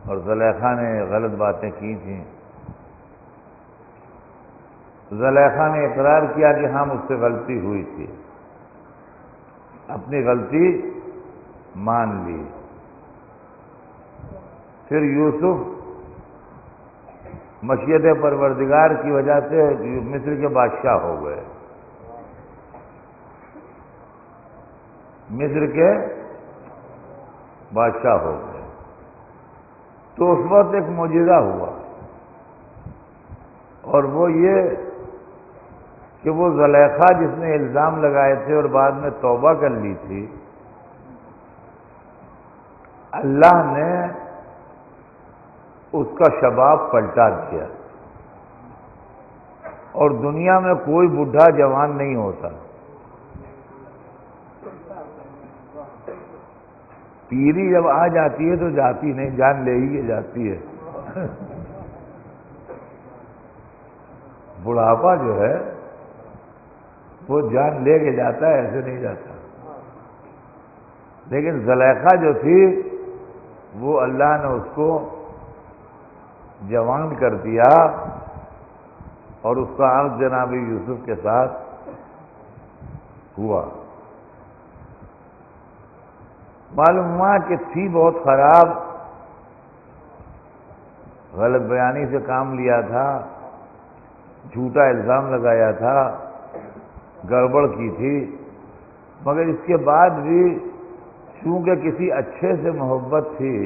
اور زلیخا نے غلط باتیں کی تھیں۔ زلیخا نے اقرار کیا کہ ہاں مجھ سے غلطی ہوئی تھی، اپنی غلطی مان لی۔ پھر یوسف مشیت پروردگار کی وجہ سے مصر کے بادشاہ ہو گئے، مصر کے بادشاہ ہو گئے۔ تو اس وقت ایک معجزہ ہوا، اور وہ یہ کہ وہ زلیخا جس نے الزام لگائے تھے اور بعد میں توبہ کر لی تھی، اللہ نے اس کا شباب پلٹا دیا، اور دنیا میں کوئی بوڑھا جوان نہیں ہوتا، پیری جب آ جاتی ہے تو جاتی نہیں، جان لے ہی جاتی ہے۔ بڑھاپا جو ہے وہ جان لے کے جاتا ہے، ایسے نہیں جاتا۔ لیکن زلیخا جو تھی وہ اللہ نے اس کو جوان کر دیا، اور اس کا عقد جناب یوسف کے ساتھ ہوا۔ معلوم ہوا کہ تھی بہت خراب، غلط بیانی سے کام لیا تھا، جھوٹا الزام لگایا تھا، گڑبڑ کی تھی، مگر اس کے بعد بھی چونکہ کسی اچھے سے محبت تھی،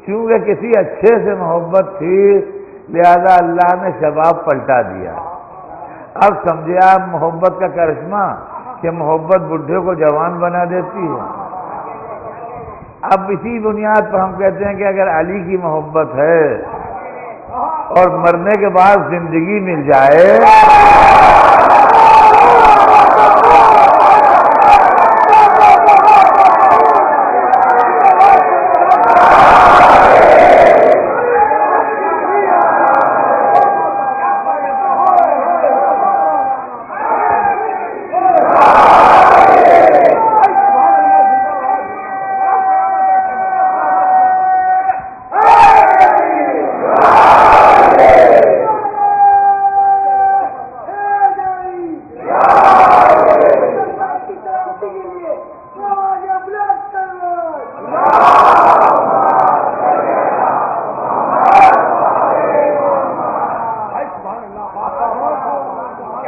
چونکہ کسی اچھے سے محبت تھی، لہذا اللہ نے شباب پلٹا دیا۔ اب سمجھے آپ محبت کا کرشمہ کہ محبت بڈھے کو جوان بنا دیتی ہے۔ اب اسی بنیاد پر ہم کہتے ہیں کہ اگر علی کی محبت ہے اور مرنے کے بعد زندگی مل جائے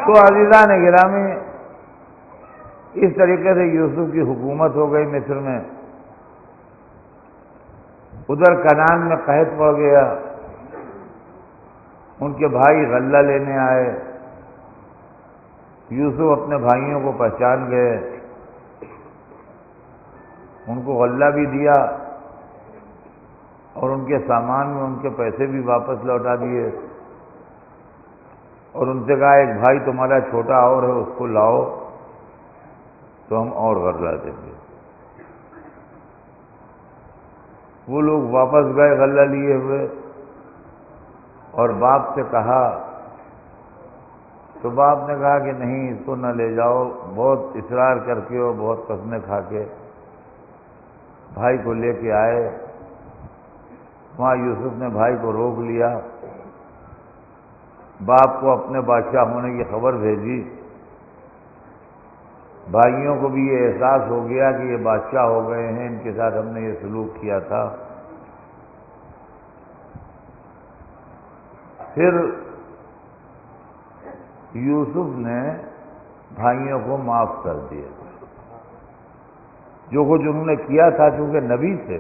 تو عزیزان گرامی، اس طریقے سے یوسف کی حکومت ہو گئی مصر میں. ادھر کنعان میں قحط پڑ گیا، ان کے بھائی غلہ لینے آئے. یوسف اپنے بھائیوں کو پہچان گئے، ان کو غلہ بھی دیا اور ان کے سامان میں ان کے پیسے بھی واپس لوٹا دیے، اور ان سے کہا ایک بھائی تمہارا چھوٹا اور ہے، اس کو لاؤ تو ہم اور غلہ دیں گے. وہ لوگ واپس گئے غلہ لیے ہوئے، اور باپ سے کہا تو باپ نے کہا کہ نہیں، اس کو نہ لے جاؤ. بہت اصرار کر کے اور بہت قسمیں کھا کے بھائی کو لے کے آئے. وہاں یوسف نے بھائی کو روک لیا، باپ کو اپنے بادشاہ ہونے کی خبر بھیجی. بھائیوں کو بھی یہ احساس ہو گیا کہ یہ بادشاہ ہو گئے ہیں، ان کے ساتھ ہم نے یہ سلوک کیا تھا. پھر یوسف نے بھائیوں کو معاف کر دیا. جو کچھ انہوں نے کیا تھا، چونکہ نبی تھے،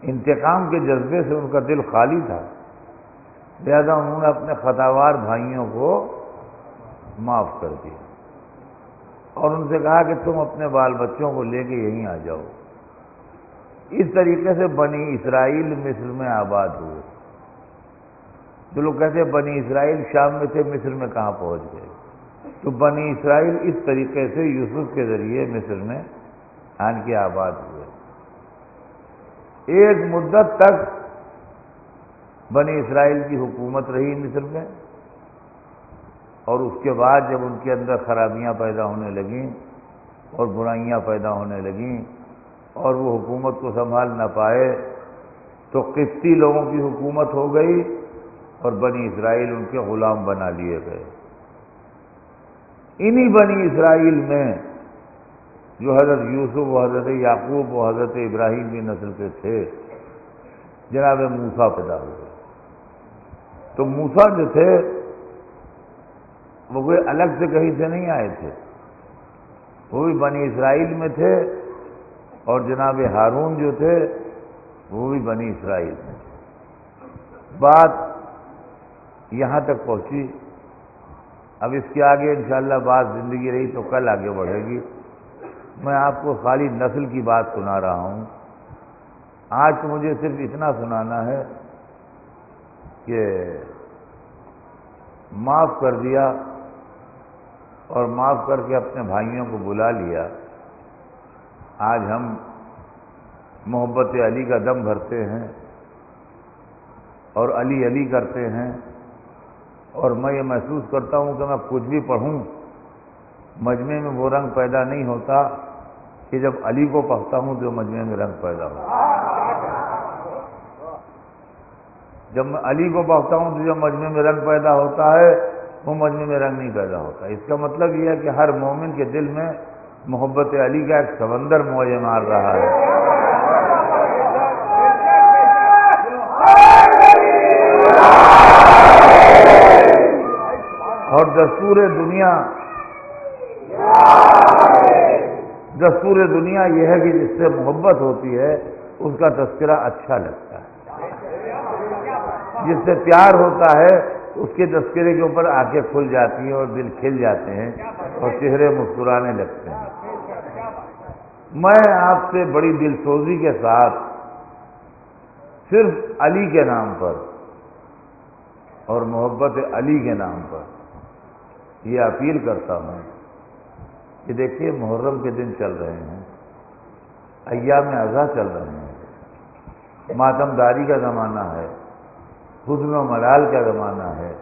انتقام کے جذبے سے ان کا دل خالی تھا، لہذا انہوں نے اپنے خطاوار بھائیوں کو معاف کر دیا اور ان سے کہا کہ تم اپنے بال بچوں کو لے کے یہیں آ جاؤ. اس طریقے سے بنی اسرائیل مصر میں آباد ہوئے. جو لوگ کہتے ہیں بنی اسرائیل شام میں تھے، مصر میں کہاں پہنچ گئے؟ تو بنی اسرائیل اس طریقے سے یوسف کے ذریعے مصر میں آن کے آباد ہوئے. ایک مدت تک بنی اسرائیل کی حکومت رہی مصر میں، اور اس کے بعد جب ان کے اندر خرابیاں پیدا ہونے لگیں اور برائیاں پیدا ہونے لگیں اور وہ حکومت کو سنبھال نہ پائے، تو قبطی لوگوں کی حکومت ہو گئی اور بنی اسرائیل ان کے غلام بنا لیے گئے. انہی بنی اسرائیل میں جو حضرت یوسف و حضرت یعقوب و حضرت ابراہیم کی نسل کے تھے، جناب موسیٰ پیدا ہوئے. تو موسیٰ جو تھے وہ کوئی الگ سے کہیں سے نہیں آئے تھے، وہ بھی بنی اسرائیل میں تھے، اور جناب ہارون جو تھے وہ بھی بنی اسرائیل میں. بات یہاں تک پہنچی. اب اس کے آگے انشاءاللہ بات زندگی رہی تو کل آگے بڑھے گی. میں آپ کو خالی نسل کی بات سنا رہا ہوں. آج تو مجھے صرف اتنا سنانا ہے کہ معاف کر دیا اور معاف کر کے اپنے بھائیوں کو بلا لیا. آج ہم محبت علی کا دم بھرتے ہیں اور علی علی کرتے ہیں، اور میں یہ محسوس کرتا ہوں کہ میں کچھ بھی پڑھوں مجمع میں وہ رنگ پیدا نہیں ہوتا کہ جب علی کو پڑھتا ہوں تو مجمع میں رنگ پیدا ہوتا. جب میں علی کو پڑھتا ہوں تو جب مجمع میں رنگ پیدا ہوتا ہے، وہ مجمع میں رنگ نہیں پیدا ہوتا. اس کا مطلب یہ ہے کہ ہر مومن کے دل میں محبت علی کا ایک سمندر موجے مار رہا ہے. اور دستور دنیا یہ ہے کہ جس سے محبت ہوتی ہے اس کا تذکرہ اچھا لگتا ہے، جس سے پیار ہوتا ہے اس کے تذکرے کے اوپر آنکھیں کھل جاتی ہیں اور دل کھل جاتے ہیں اور چہرے مسکرانے لگتے ہیں. میں آپ سے بڑی دل سوزی کے ساتھ صرف علی کے نام پر اور محبت علی کے نام پر یہ اپیل کرتا ہوں کہ دیکھیے محرم کے دن چل رہے ہیں، ایام اضحیٰ چل رہے ہیں، ماتم داری کا زمانہ ہے، حزن و ملال کا زمانہ ہے،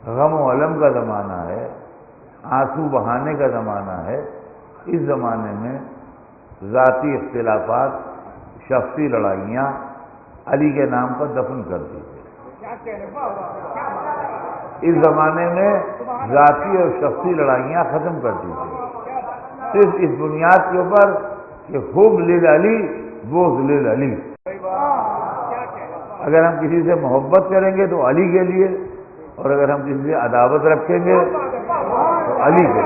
غم و الم کا زمانہ ہے، آنسو بہانے کا زمانہ ہے. اس زمانے میں ذاتی اختلافات، شخصی لڑائیاں علی کے نام پر دفن کر دیجیے. اس زمانے میں ذاتی اور شخصی لڑائیاں ختم کر دیجیے، صرف اس بنیاد کے اوپر کہ حب للعلی بغض للعلی. اگر ہم کسی سے محبت کریں گے تو علی کے لیے، اور اگر ہم کسی سے عداوت رکھیں گے علی کے۔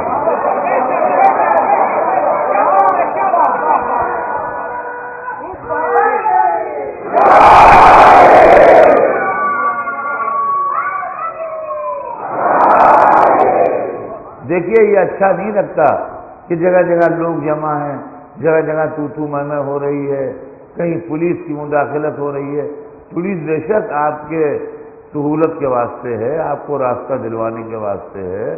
دیکھیے یہ اچھا نہیں لگتا کہ جگہ جگہ لوگ جمع ہیں، جگہ جگہ تو میں ہو رہی ہے، کہیں پولیس کی مداخلت ہو رہی ہے۔ پولیس بے شک آپ کے سہولت کے واسطے ہے، آپ کو راستہ دلوانے کے واسطے ہے،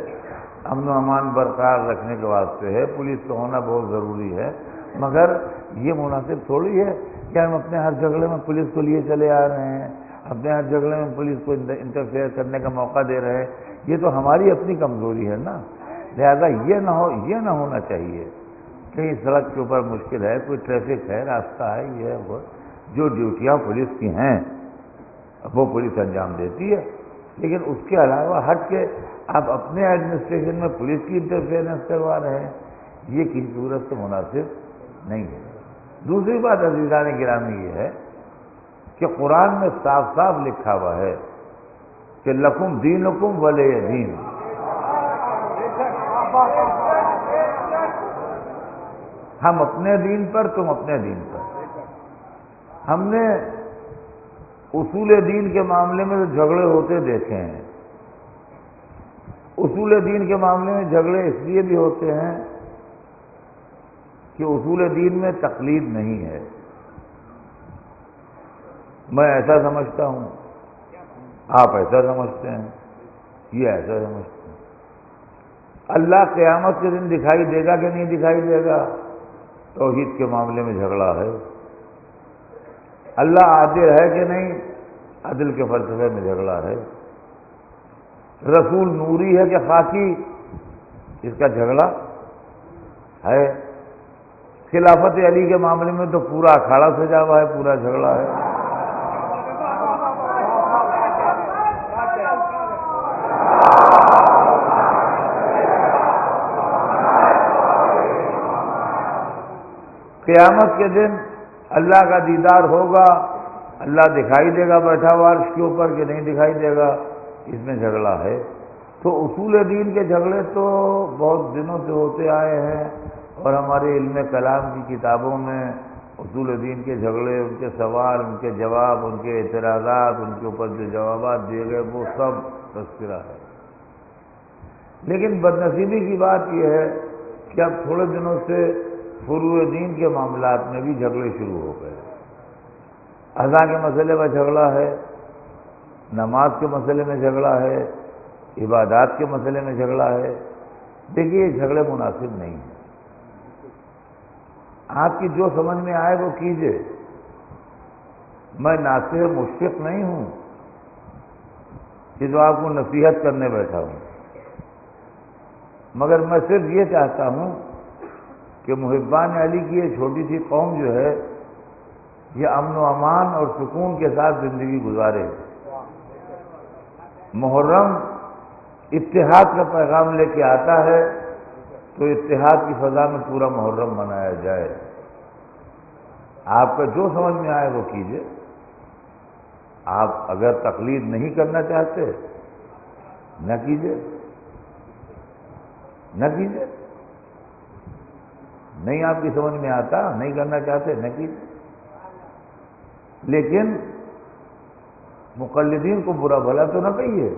امن و امان برقرار رکھنے کے واسطے ہے، پولیس کا ہونا بہت ضروری ہے، مگر یہ مناسب تھوڑی ہے کہ ہم اپنے ہر جھگڑے میں پولیس کو لیے چلے آ رہے ہیں، اپنے ہر جھگڑے میں پولیس کو انٹرفیئر کرنے کا موقع دے رہے ہیں۔ یہ تو ہماری اپنی کمزوری ہے نا، لہذا یہ نہ ہونا چاہیے۔ کہیں سڑک کے اوپر مشکل ہے، کوئی ٹریفک ہے، راستہ ہے، یہ ہے وہ، جو ڈیوٹیاں پولیس کی ہیں وہ پولیس انجام دیتی ہے، لیکن اس کے علاوہ ہٹ کے آپ اپنے ایڈمنسٹریشن میں پولیس کی انٹرفیئرنس کروا رہے ہیں، یہ کسی صورت سے مناسب نہیں ہے۔ دوسری بات عزیزان گرامی یہ ہے کہ قرآن میں صاف صاف لکھا ہوا ہے کہ لکم دینکم ولی دین، ہم اپنے دین پر، تم اپنے دین پر۔ ہم نے اصول دین کے معاملے میں تو جھگڑے ہوتے دیکھے ہیں۔ اصول دین کے معاملے میں جھگڑے اس لیے بھی ہوتے ہیں کہ اصول دین میں تقلید نہیں ہے۔ میں ایسا سمجھتا ہوں، آپ ایسا سمجھتے ہیں، یہ ایسا سمجھتے ہیں۔ اللہ قیامت کے دن دکھائی دے گا کہ نہیں دکھائی دے گا، توحید کے معاملے میں جھگڑا ہے۔ اللہ عادل ہے کہ نہیں، عدل کے فلسفے میں جھگڑا ہے۔ رسول نوری ہے کہ خاکی، اس کا جھگڑا ہے۔ خلافت علی کے معاملے میں تو پورا اکھاڑا سجا ہوا ہے، پورا جھگڑا ہے۔ قیامت کے دن اللہ کا دیدار ہوگا، اللہ دکھائی دے گا بیٹھا ہوا عرش کے اوپر کہ نہیں دکھائی دے گا، اس میں جھگڑا ہے۔ تو اصول دین کے جھگڑے تو بہت دنوں سے ہوتے آئے ہیں، اور ہمارے علم کلام کی کتابوں میں اصول دین کے جھگڑے، ان کے سوال، ان کے جواب، ان کے اعتراضات، ان کے اوپر جو جوابات دیے گئے وہ سب تذکرہ ہے۔ لیکن بدنصیبی کی بات یہ ہے کہ اب تھوڑے دنوں سے فروع دین کے معاملات میں بھی جھگڑے شروع ہو گئے۔ اذان کے مسئلے میں جھگڑا ہے، نماز کے مسئلے میں جھگڑا ہے، عبادات کے مسئلے میں جھگڑا ہے۔ دیکھیے یہ جھگڑے مناسب نہیں ہیں۔ آپ کی جو سمجھ میں آئے وہ کیجئے، میں ناصح مشفق نہیں ہوں کہ جو آپ کو نصیحت کرنے بیٹھا ہوں، مگر میں صرف یہ چاہتا ہوں کہ محبان علی کی یہ چھوٹی سی قوم جو ہے یہ امن و امان اور سکون کے ساتھ زندگی گزارے۔ محرم اتحاد کا پیغام لے کے آتا ہے، تو اتحاد کی فضا میں پورا محرم منایا جائے۔ آپ کا جو سمجھ میں آئے وہ کیجئے۔ آپ اگر تقلید نہیں کرنا چاہتے نہ کیجئے، نہ کیجئے، نہیں آپ کی سمجھ میں آتا، نہیں کرنا چاہتے نہ کیجئے، لیکن مقلدین کو برا بھلا تو نہ کہیے۔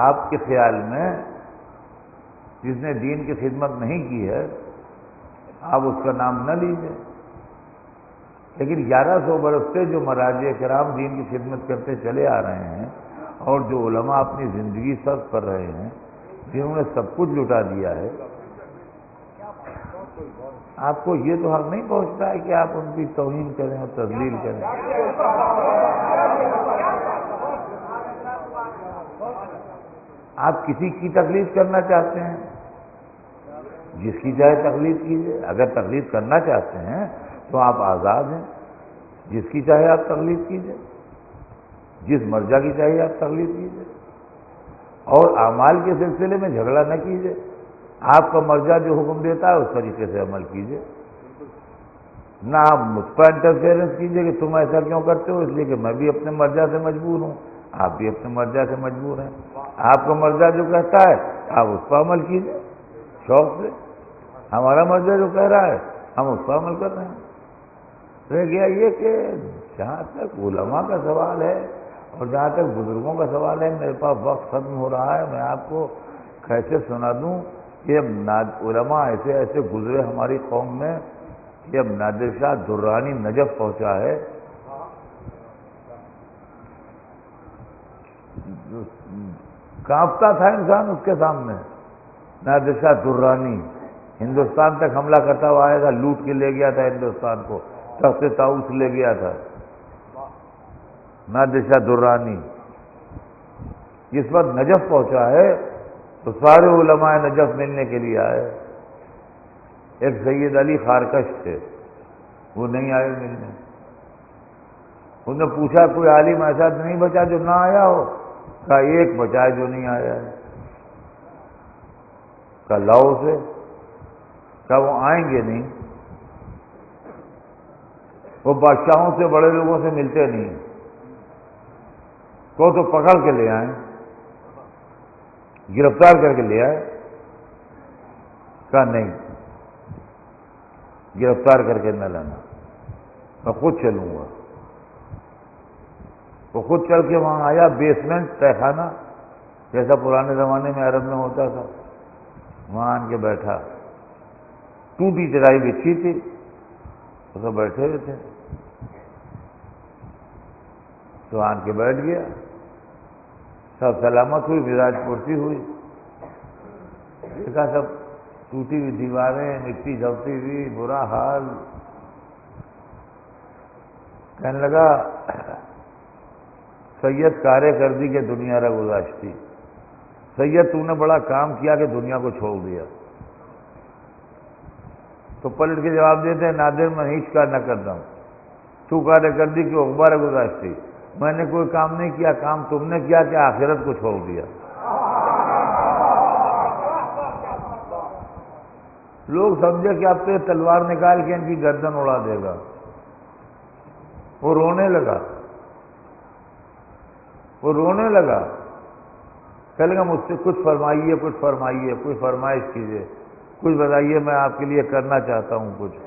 آپ کے خیال میں جس نے دین کی خدمت نہیں کی ہے آپ اس کا نام نہ لیجیے، لیکن 1100 برس سے جو مراجع کرام دین کی خدمت کرتے چلے آ رہے ہیں، اور جو علماء اپنی زندگی صرف کر رہے ہیں، جنہوں نے سب کچھ لٹا دیا ہے، آپ کو یہ تو حق نہیں پہنچتا ہے کہ آپ ان کی توہین کریں اور تذلیل کریں۔ آپ کسی کی تقلید کرنا چاہتے ہیں، جس کی چاہے تقلید کیجیے۔ اگر تقلید کرنا چاہتے ہیں تو آپ آزاد ہیں، جس کی چاہے آپ تقلید کیجیے، جس مرجع کی چاہیے آپ تقلید کیجیے، اور اعمال کے سلسلے میں جھگڑا نہ کیجیے۔ آپ کا مرجع جو حکم دیتا ہے اس طریقے سے عمل کیجیے۔ نہ آپ مجھ پر انٹرفیئرنس کیجیے کہ تم ایسا کیوں کرتے ہو، اس لیے کہ میں بھی اپنے مرجع سے مجبور ہوں، آپ بھی اپنے مرجع سے مجبور ہیں۔ آپ کا مرجع جو کہتا ہے آپ اس پر عمل کیجیے شوق سے، ہمارا مرجع جو کہہ رہا ہے ہم اس پر عمل کر رہے ہیں۔ رہ گیا یہ کہ جہاں تک علماء کا سوال ہے اور جہاں تک بزرگوں کا سوال ہے، میرے پاس وقت ختم ہو رہا ہے، میں آپ کو کیسے سنا دوں کہ اب علماء ایسے ایسے گزرے ہماری قوم میں کہ اب نادر شاہ درانی نجف پہنچا ہے، کانپتا تھا انسان اس کے سامنے۔ نادر شاہ درانی ہندوستان تک حملہ کرتا ہوا آیا تھا، لوٹ کے لے گیا تھا ہندوستان کو، تخت طاؤس لے گیا تھا نادر شاہ درانی۔ جس وقت نجف پہنچا ہے تو سارے علماء نجف ملنے کے لیے آئے۔ ایک سید علی خارکش تھے، وہ نہیں آئے ملنے۔ انہوں نے پوچھا کوئی عالم ایسا نہیں بچا جو نہ آیا ہو؟ کہا ایک بچا ہے جو نہیں آیا ہے۔ کہا لاؤ سے، کہا وہ آئیں گے نہیں، وہ بادشاہوں سے بڑے لوگوں سے ملتے نہیں، کو تو پکڑ کے لے آئیں، گرفتار کر کے لے آئے۔ کہا نہیں، گرفتار کر کے نہ لانا، میں خود چلوں گا۔ وہ خود چل کے وہاں آیا، بیسمنٹ تہ خانہ جیسا پرانے زمانے میں عرب میں ہوتا تھا، وہاں آن کے بیٹھا، ٹوٹی چٹائی بچھی تھی، وہ سب بیٹھے ہوئے تھے، تو آن کے بیٹھ گیا، سب سلامت ہوئی، مزاج پرسی ہوئی، دیکھا سب ٹوٹی ہوئی دیواریں، مٹی جھپٹی ہوئی، برا حال۔ کہنے لگا سید کارے کردی کہ دنیا را گزاشتی، سید تو نے بڑا کام کیا کہ دنیا کو چھوڑ دیا۔ تو پلٹ کے جواب دیتے ہیں نادر میں ہیچ کار نہ کرتا ہوں، تو کارے کردی کہ اخبار گزاشتی، میں نے کوئی کام نہیں کیا، کام تم نے کیا کہ آخرت کو چھوڑ دیا۔ لوگ سمجھے کہ اب تو یہ تلوار نکال کے ان کی گردن اڑا دے گا۔ وہ رونے لگا، وہ رونے لگا، کہنے لگا مجھ سے کچھ فرمائیے، کچھ فرمائیے، کوئی فرمائش کیجیے، کچھ بتائیے، میں آپ کے لیے کرنا چاہتا ہوں کچھ۔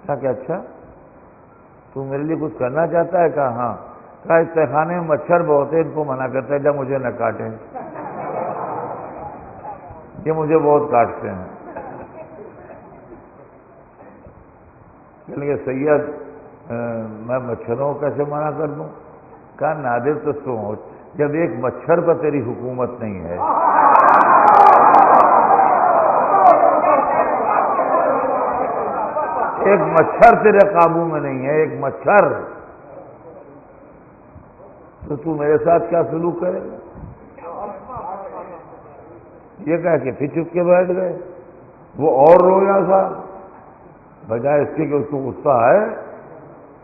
کہا کہ اچھا تو میرے لیے کچھ کرنا چاہتا ہے؟ کہا ہاں۔ کہا اس تہخانے میں مچھر بہت ہے، ان کو منع کرتا ہے جب مجھے نہ کاٹیں، یہ مجھے بہت کاٹتے ہیں۔ کہ سید میں مچھروں کو کیسے منع کر دوں؟ کہا نادر تو سوچ، جب ایک مچھر پر تیری حکومت نہیں ہے، ایک مچھر تیرے قابو میں نہیں ہے، ایک مچھر، تو میرے ساتھ کیا سلوک کرے گا؟ یہ کہہ کہ پھر چپ کے بیٹھ گئے۔ وہ اور رویا تھا، بجائے اس کے کہ اس کو غصہ ہے،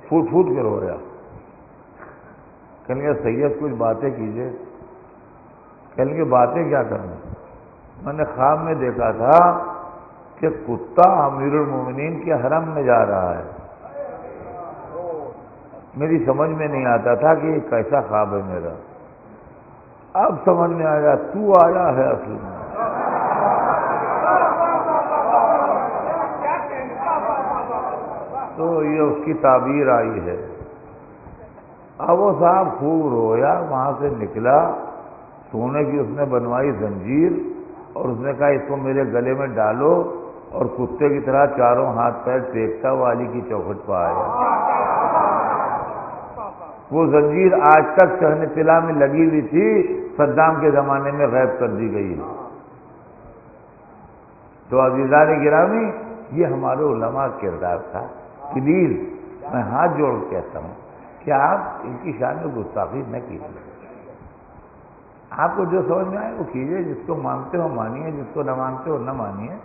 پھوٹ پھوٹ کے رویا۔ کہنے لگا سید کچھ باتیں کیجیے۔ کہنے لگے باتیں کیا کرنا؟ میں نے خواب میں دیکھا تھا کہ کتا امیر المومنین کے حرم میں جا رہا ہے، میری سمجھ میں نہیں آتا تھا کہ یہ کیسا خواب ہے میرا، اب سمجھ میں آیا تو آیا ہے اصل میں۔ تو یہ اس کی تعبیر آئی ہے۔ اب وہ صاحب خوب رویا، وہاں سے نکلا، سونے کی اس نے بنوائی زنجیر اور اس نے کہا اس کو میرے گلے میں ڈالو، اور کتے کی طرح چاروں ہاتھ پیر ٹیکتا ہوا علی کی چوکھٹ پہ آیا۔ وہ زنجیر آج تک چہن طلا میں لگی ہوئی تھی، صدام کے زمانے میں غائب کر دی گئی۔ تو عزیزان گرامی، یہ ہمارے علماء کا کردار تھا۔ پلیز میں ہاتھ جوڑ کے کہتا ہوں کہ آپ ان کی شان میں گستاخی نہ کیجیے، آپ کو جو سمجھ میں آئے وہ کیجیے، جس کو مانتے ہو مانیے، جس کو نہ مانتے ہو نہ مانیے،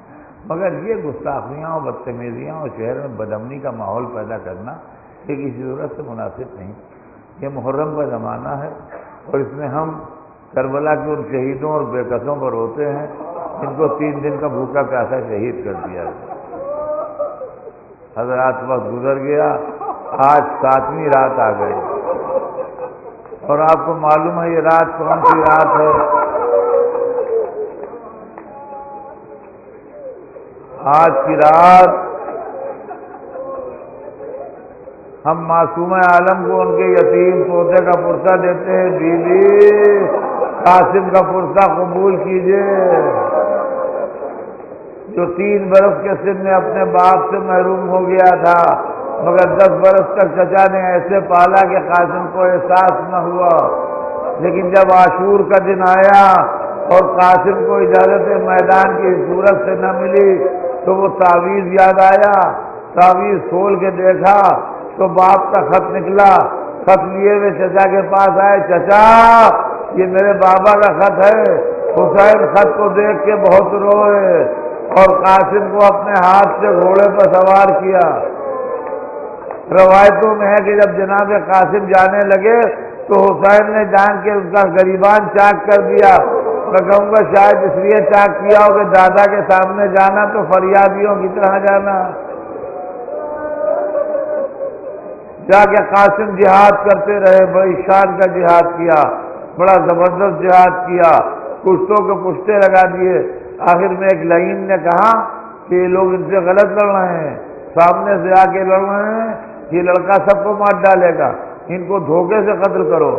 مگر یہ گستاخیاں اور بدتمیزیاں اور شہر میں بدامنی کا ماحول پیدا کرنا یہ کسی ضرورت سے مناسب نہیں۔ یہ محرم کا زمانہ ہے اور اس میں ہم کربلا کے ان شہیدوں اور بے قصوں پر روتے ہیں جن کو 3 دن کا بھوکا پیاسا شہید کر دیا ہے۔ حضرات وقت گزر گیا، آج 7ویں رات آ گئی، اور آپ کو معلوم ہے یہ رات کون سی رات ہے؟ آج کی رات ہم معصوم عالم کو ان کے یتیم پوتے کا پرسہ دیتے ہیں، بیوی قاسم کا پرسہ قبول کیجئے، جو 3 برس کے سن میں اپنے باپ سے محروم ہو گیا تھا، مگر 10 برس تک چچا نے ایسے پالا کہ قاسم کو احساس نہ ہوا، لیکن جب عاشور کا دن آیا اور قاسم کو اجازت میدان کی صورت سے نہ ملی تو وہ تعویذ یاد آیا، تعویذ کھول کے دیکھا تو باپ کا خط نکلا، خط لیے ہوئے چچا کے پاس آئے، چچا یہ میرے بابا کا خط ہے۔ حسین خط کو دیکھ کے بہت روئے اور قاسم کو اپنے ہاتھ سے گھوڑے پر سوار کیا۔ روایتوں میں ہے کہ جب جناب قاسم جانے لگے تو حسین نے جان کے اس کا گریبان چاک کر دیا۔ میں کہوں گا شاید اس لیے چاک کیا ہو کہ دادا کے سامنے جانا تو فریادیوں کی طرح جانا۔ جا کے قاسم جہاد کرتے رہے، بڑی شان کا جہاد کیا، بڑا زبردست جہاد کیا، پشتوں کے پشتے لگا دیے۔ آخر میں ایک لعین نے کہا کہ یہ لوگ ان سے غلط لڑ رہے ہیں، سامنے سے آ کے لڑ رہے ہیں، یہ لڑکا سب کو مار ڈالے گا، ان کو دھوکے سے قتل کرو۔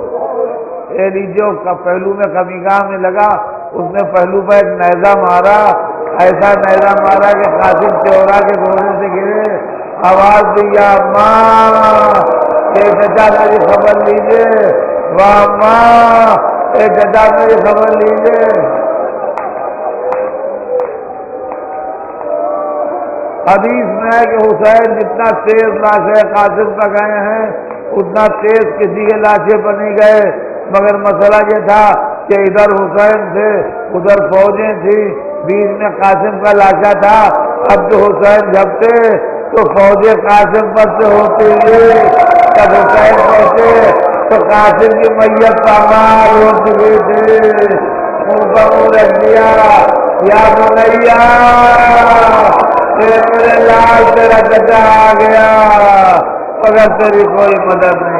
لیجو کا پہلو میں کمیگاہ میں لگا، اس نے پہلو پہ ایک نیزہ مارا، ایسا نیزہ مارا کہ قاسم چورا کے گھوڑے سے گرے، آواز دیا ماں ایک چچا میری خبر لیجیے، واہ ماں ایک چچا میری خبر لیجیے۔ حدیث میں ہے کہ حسین جتنا تیز لاشیں قاسم پر گئے ہیں اتنا تیز کسی کے لاشیں پر نہیں گئے، مگر مسئلہ یہ تھا کہ ادھر حسین تھے، ادھر فوجیں تھیں، بیچ میں قاسم کا لاشا تھا۔ اب جو حسین جھپتے تو فوجیں قاسم پر سے ہوتی ہوئی جب حسین پہنچے تو قاسم کی میت پامال ہو چکی تھی۔ منہ پر منہ رکھ دیا، یا بنیا میرے لال تیرا چچا آ گیا، مگر تیری کوئی مدد نہیں۔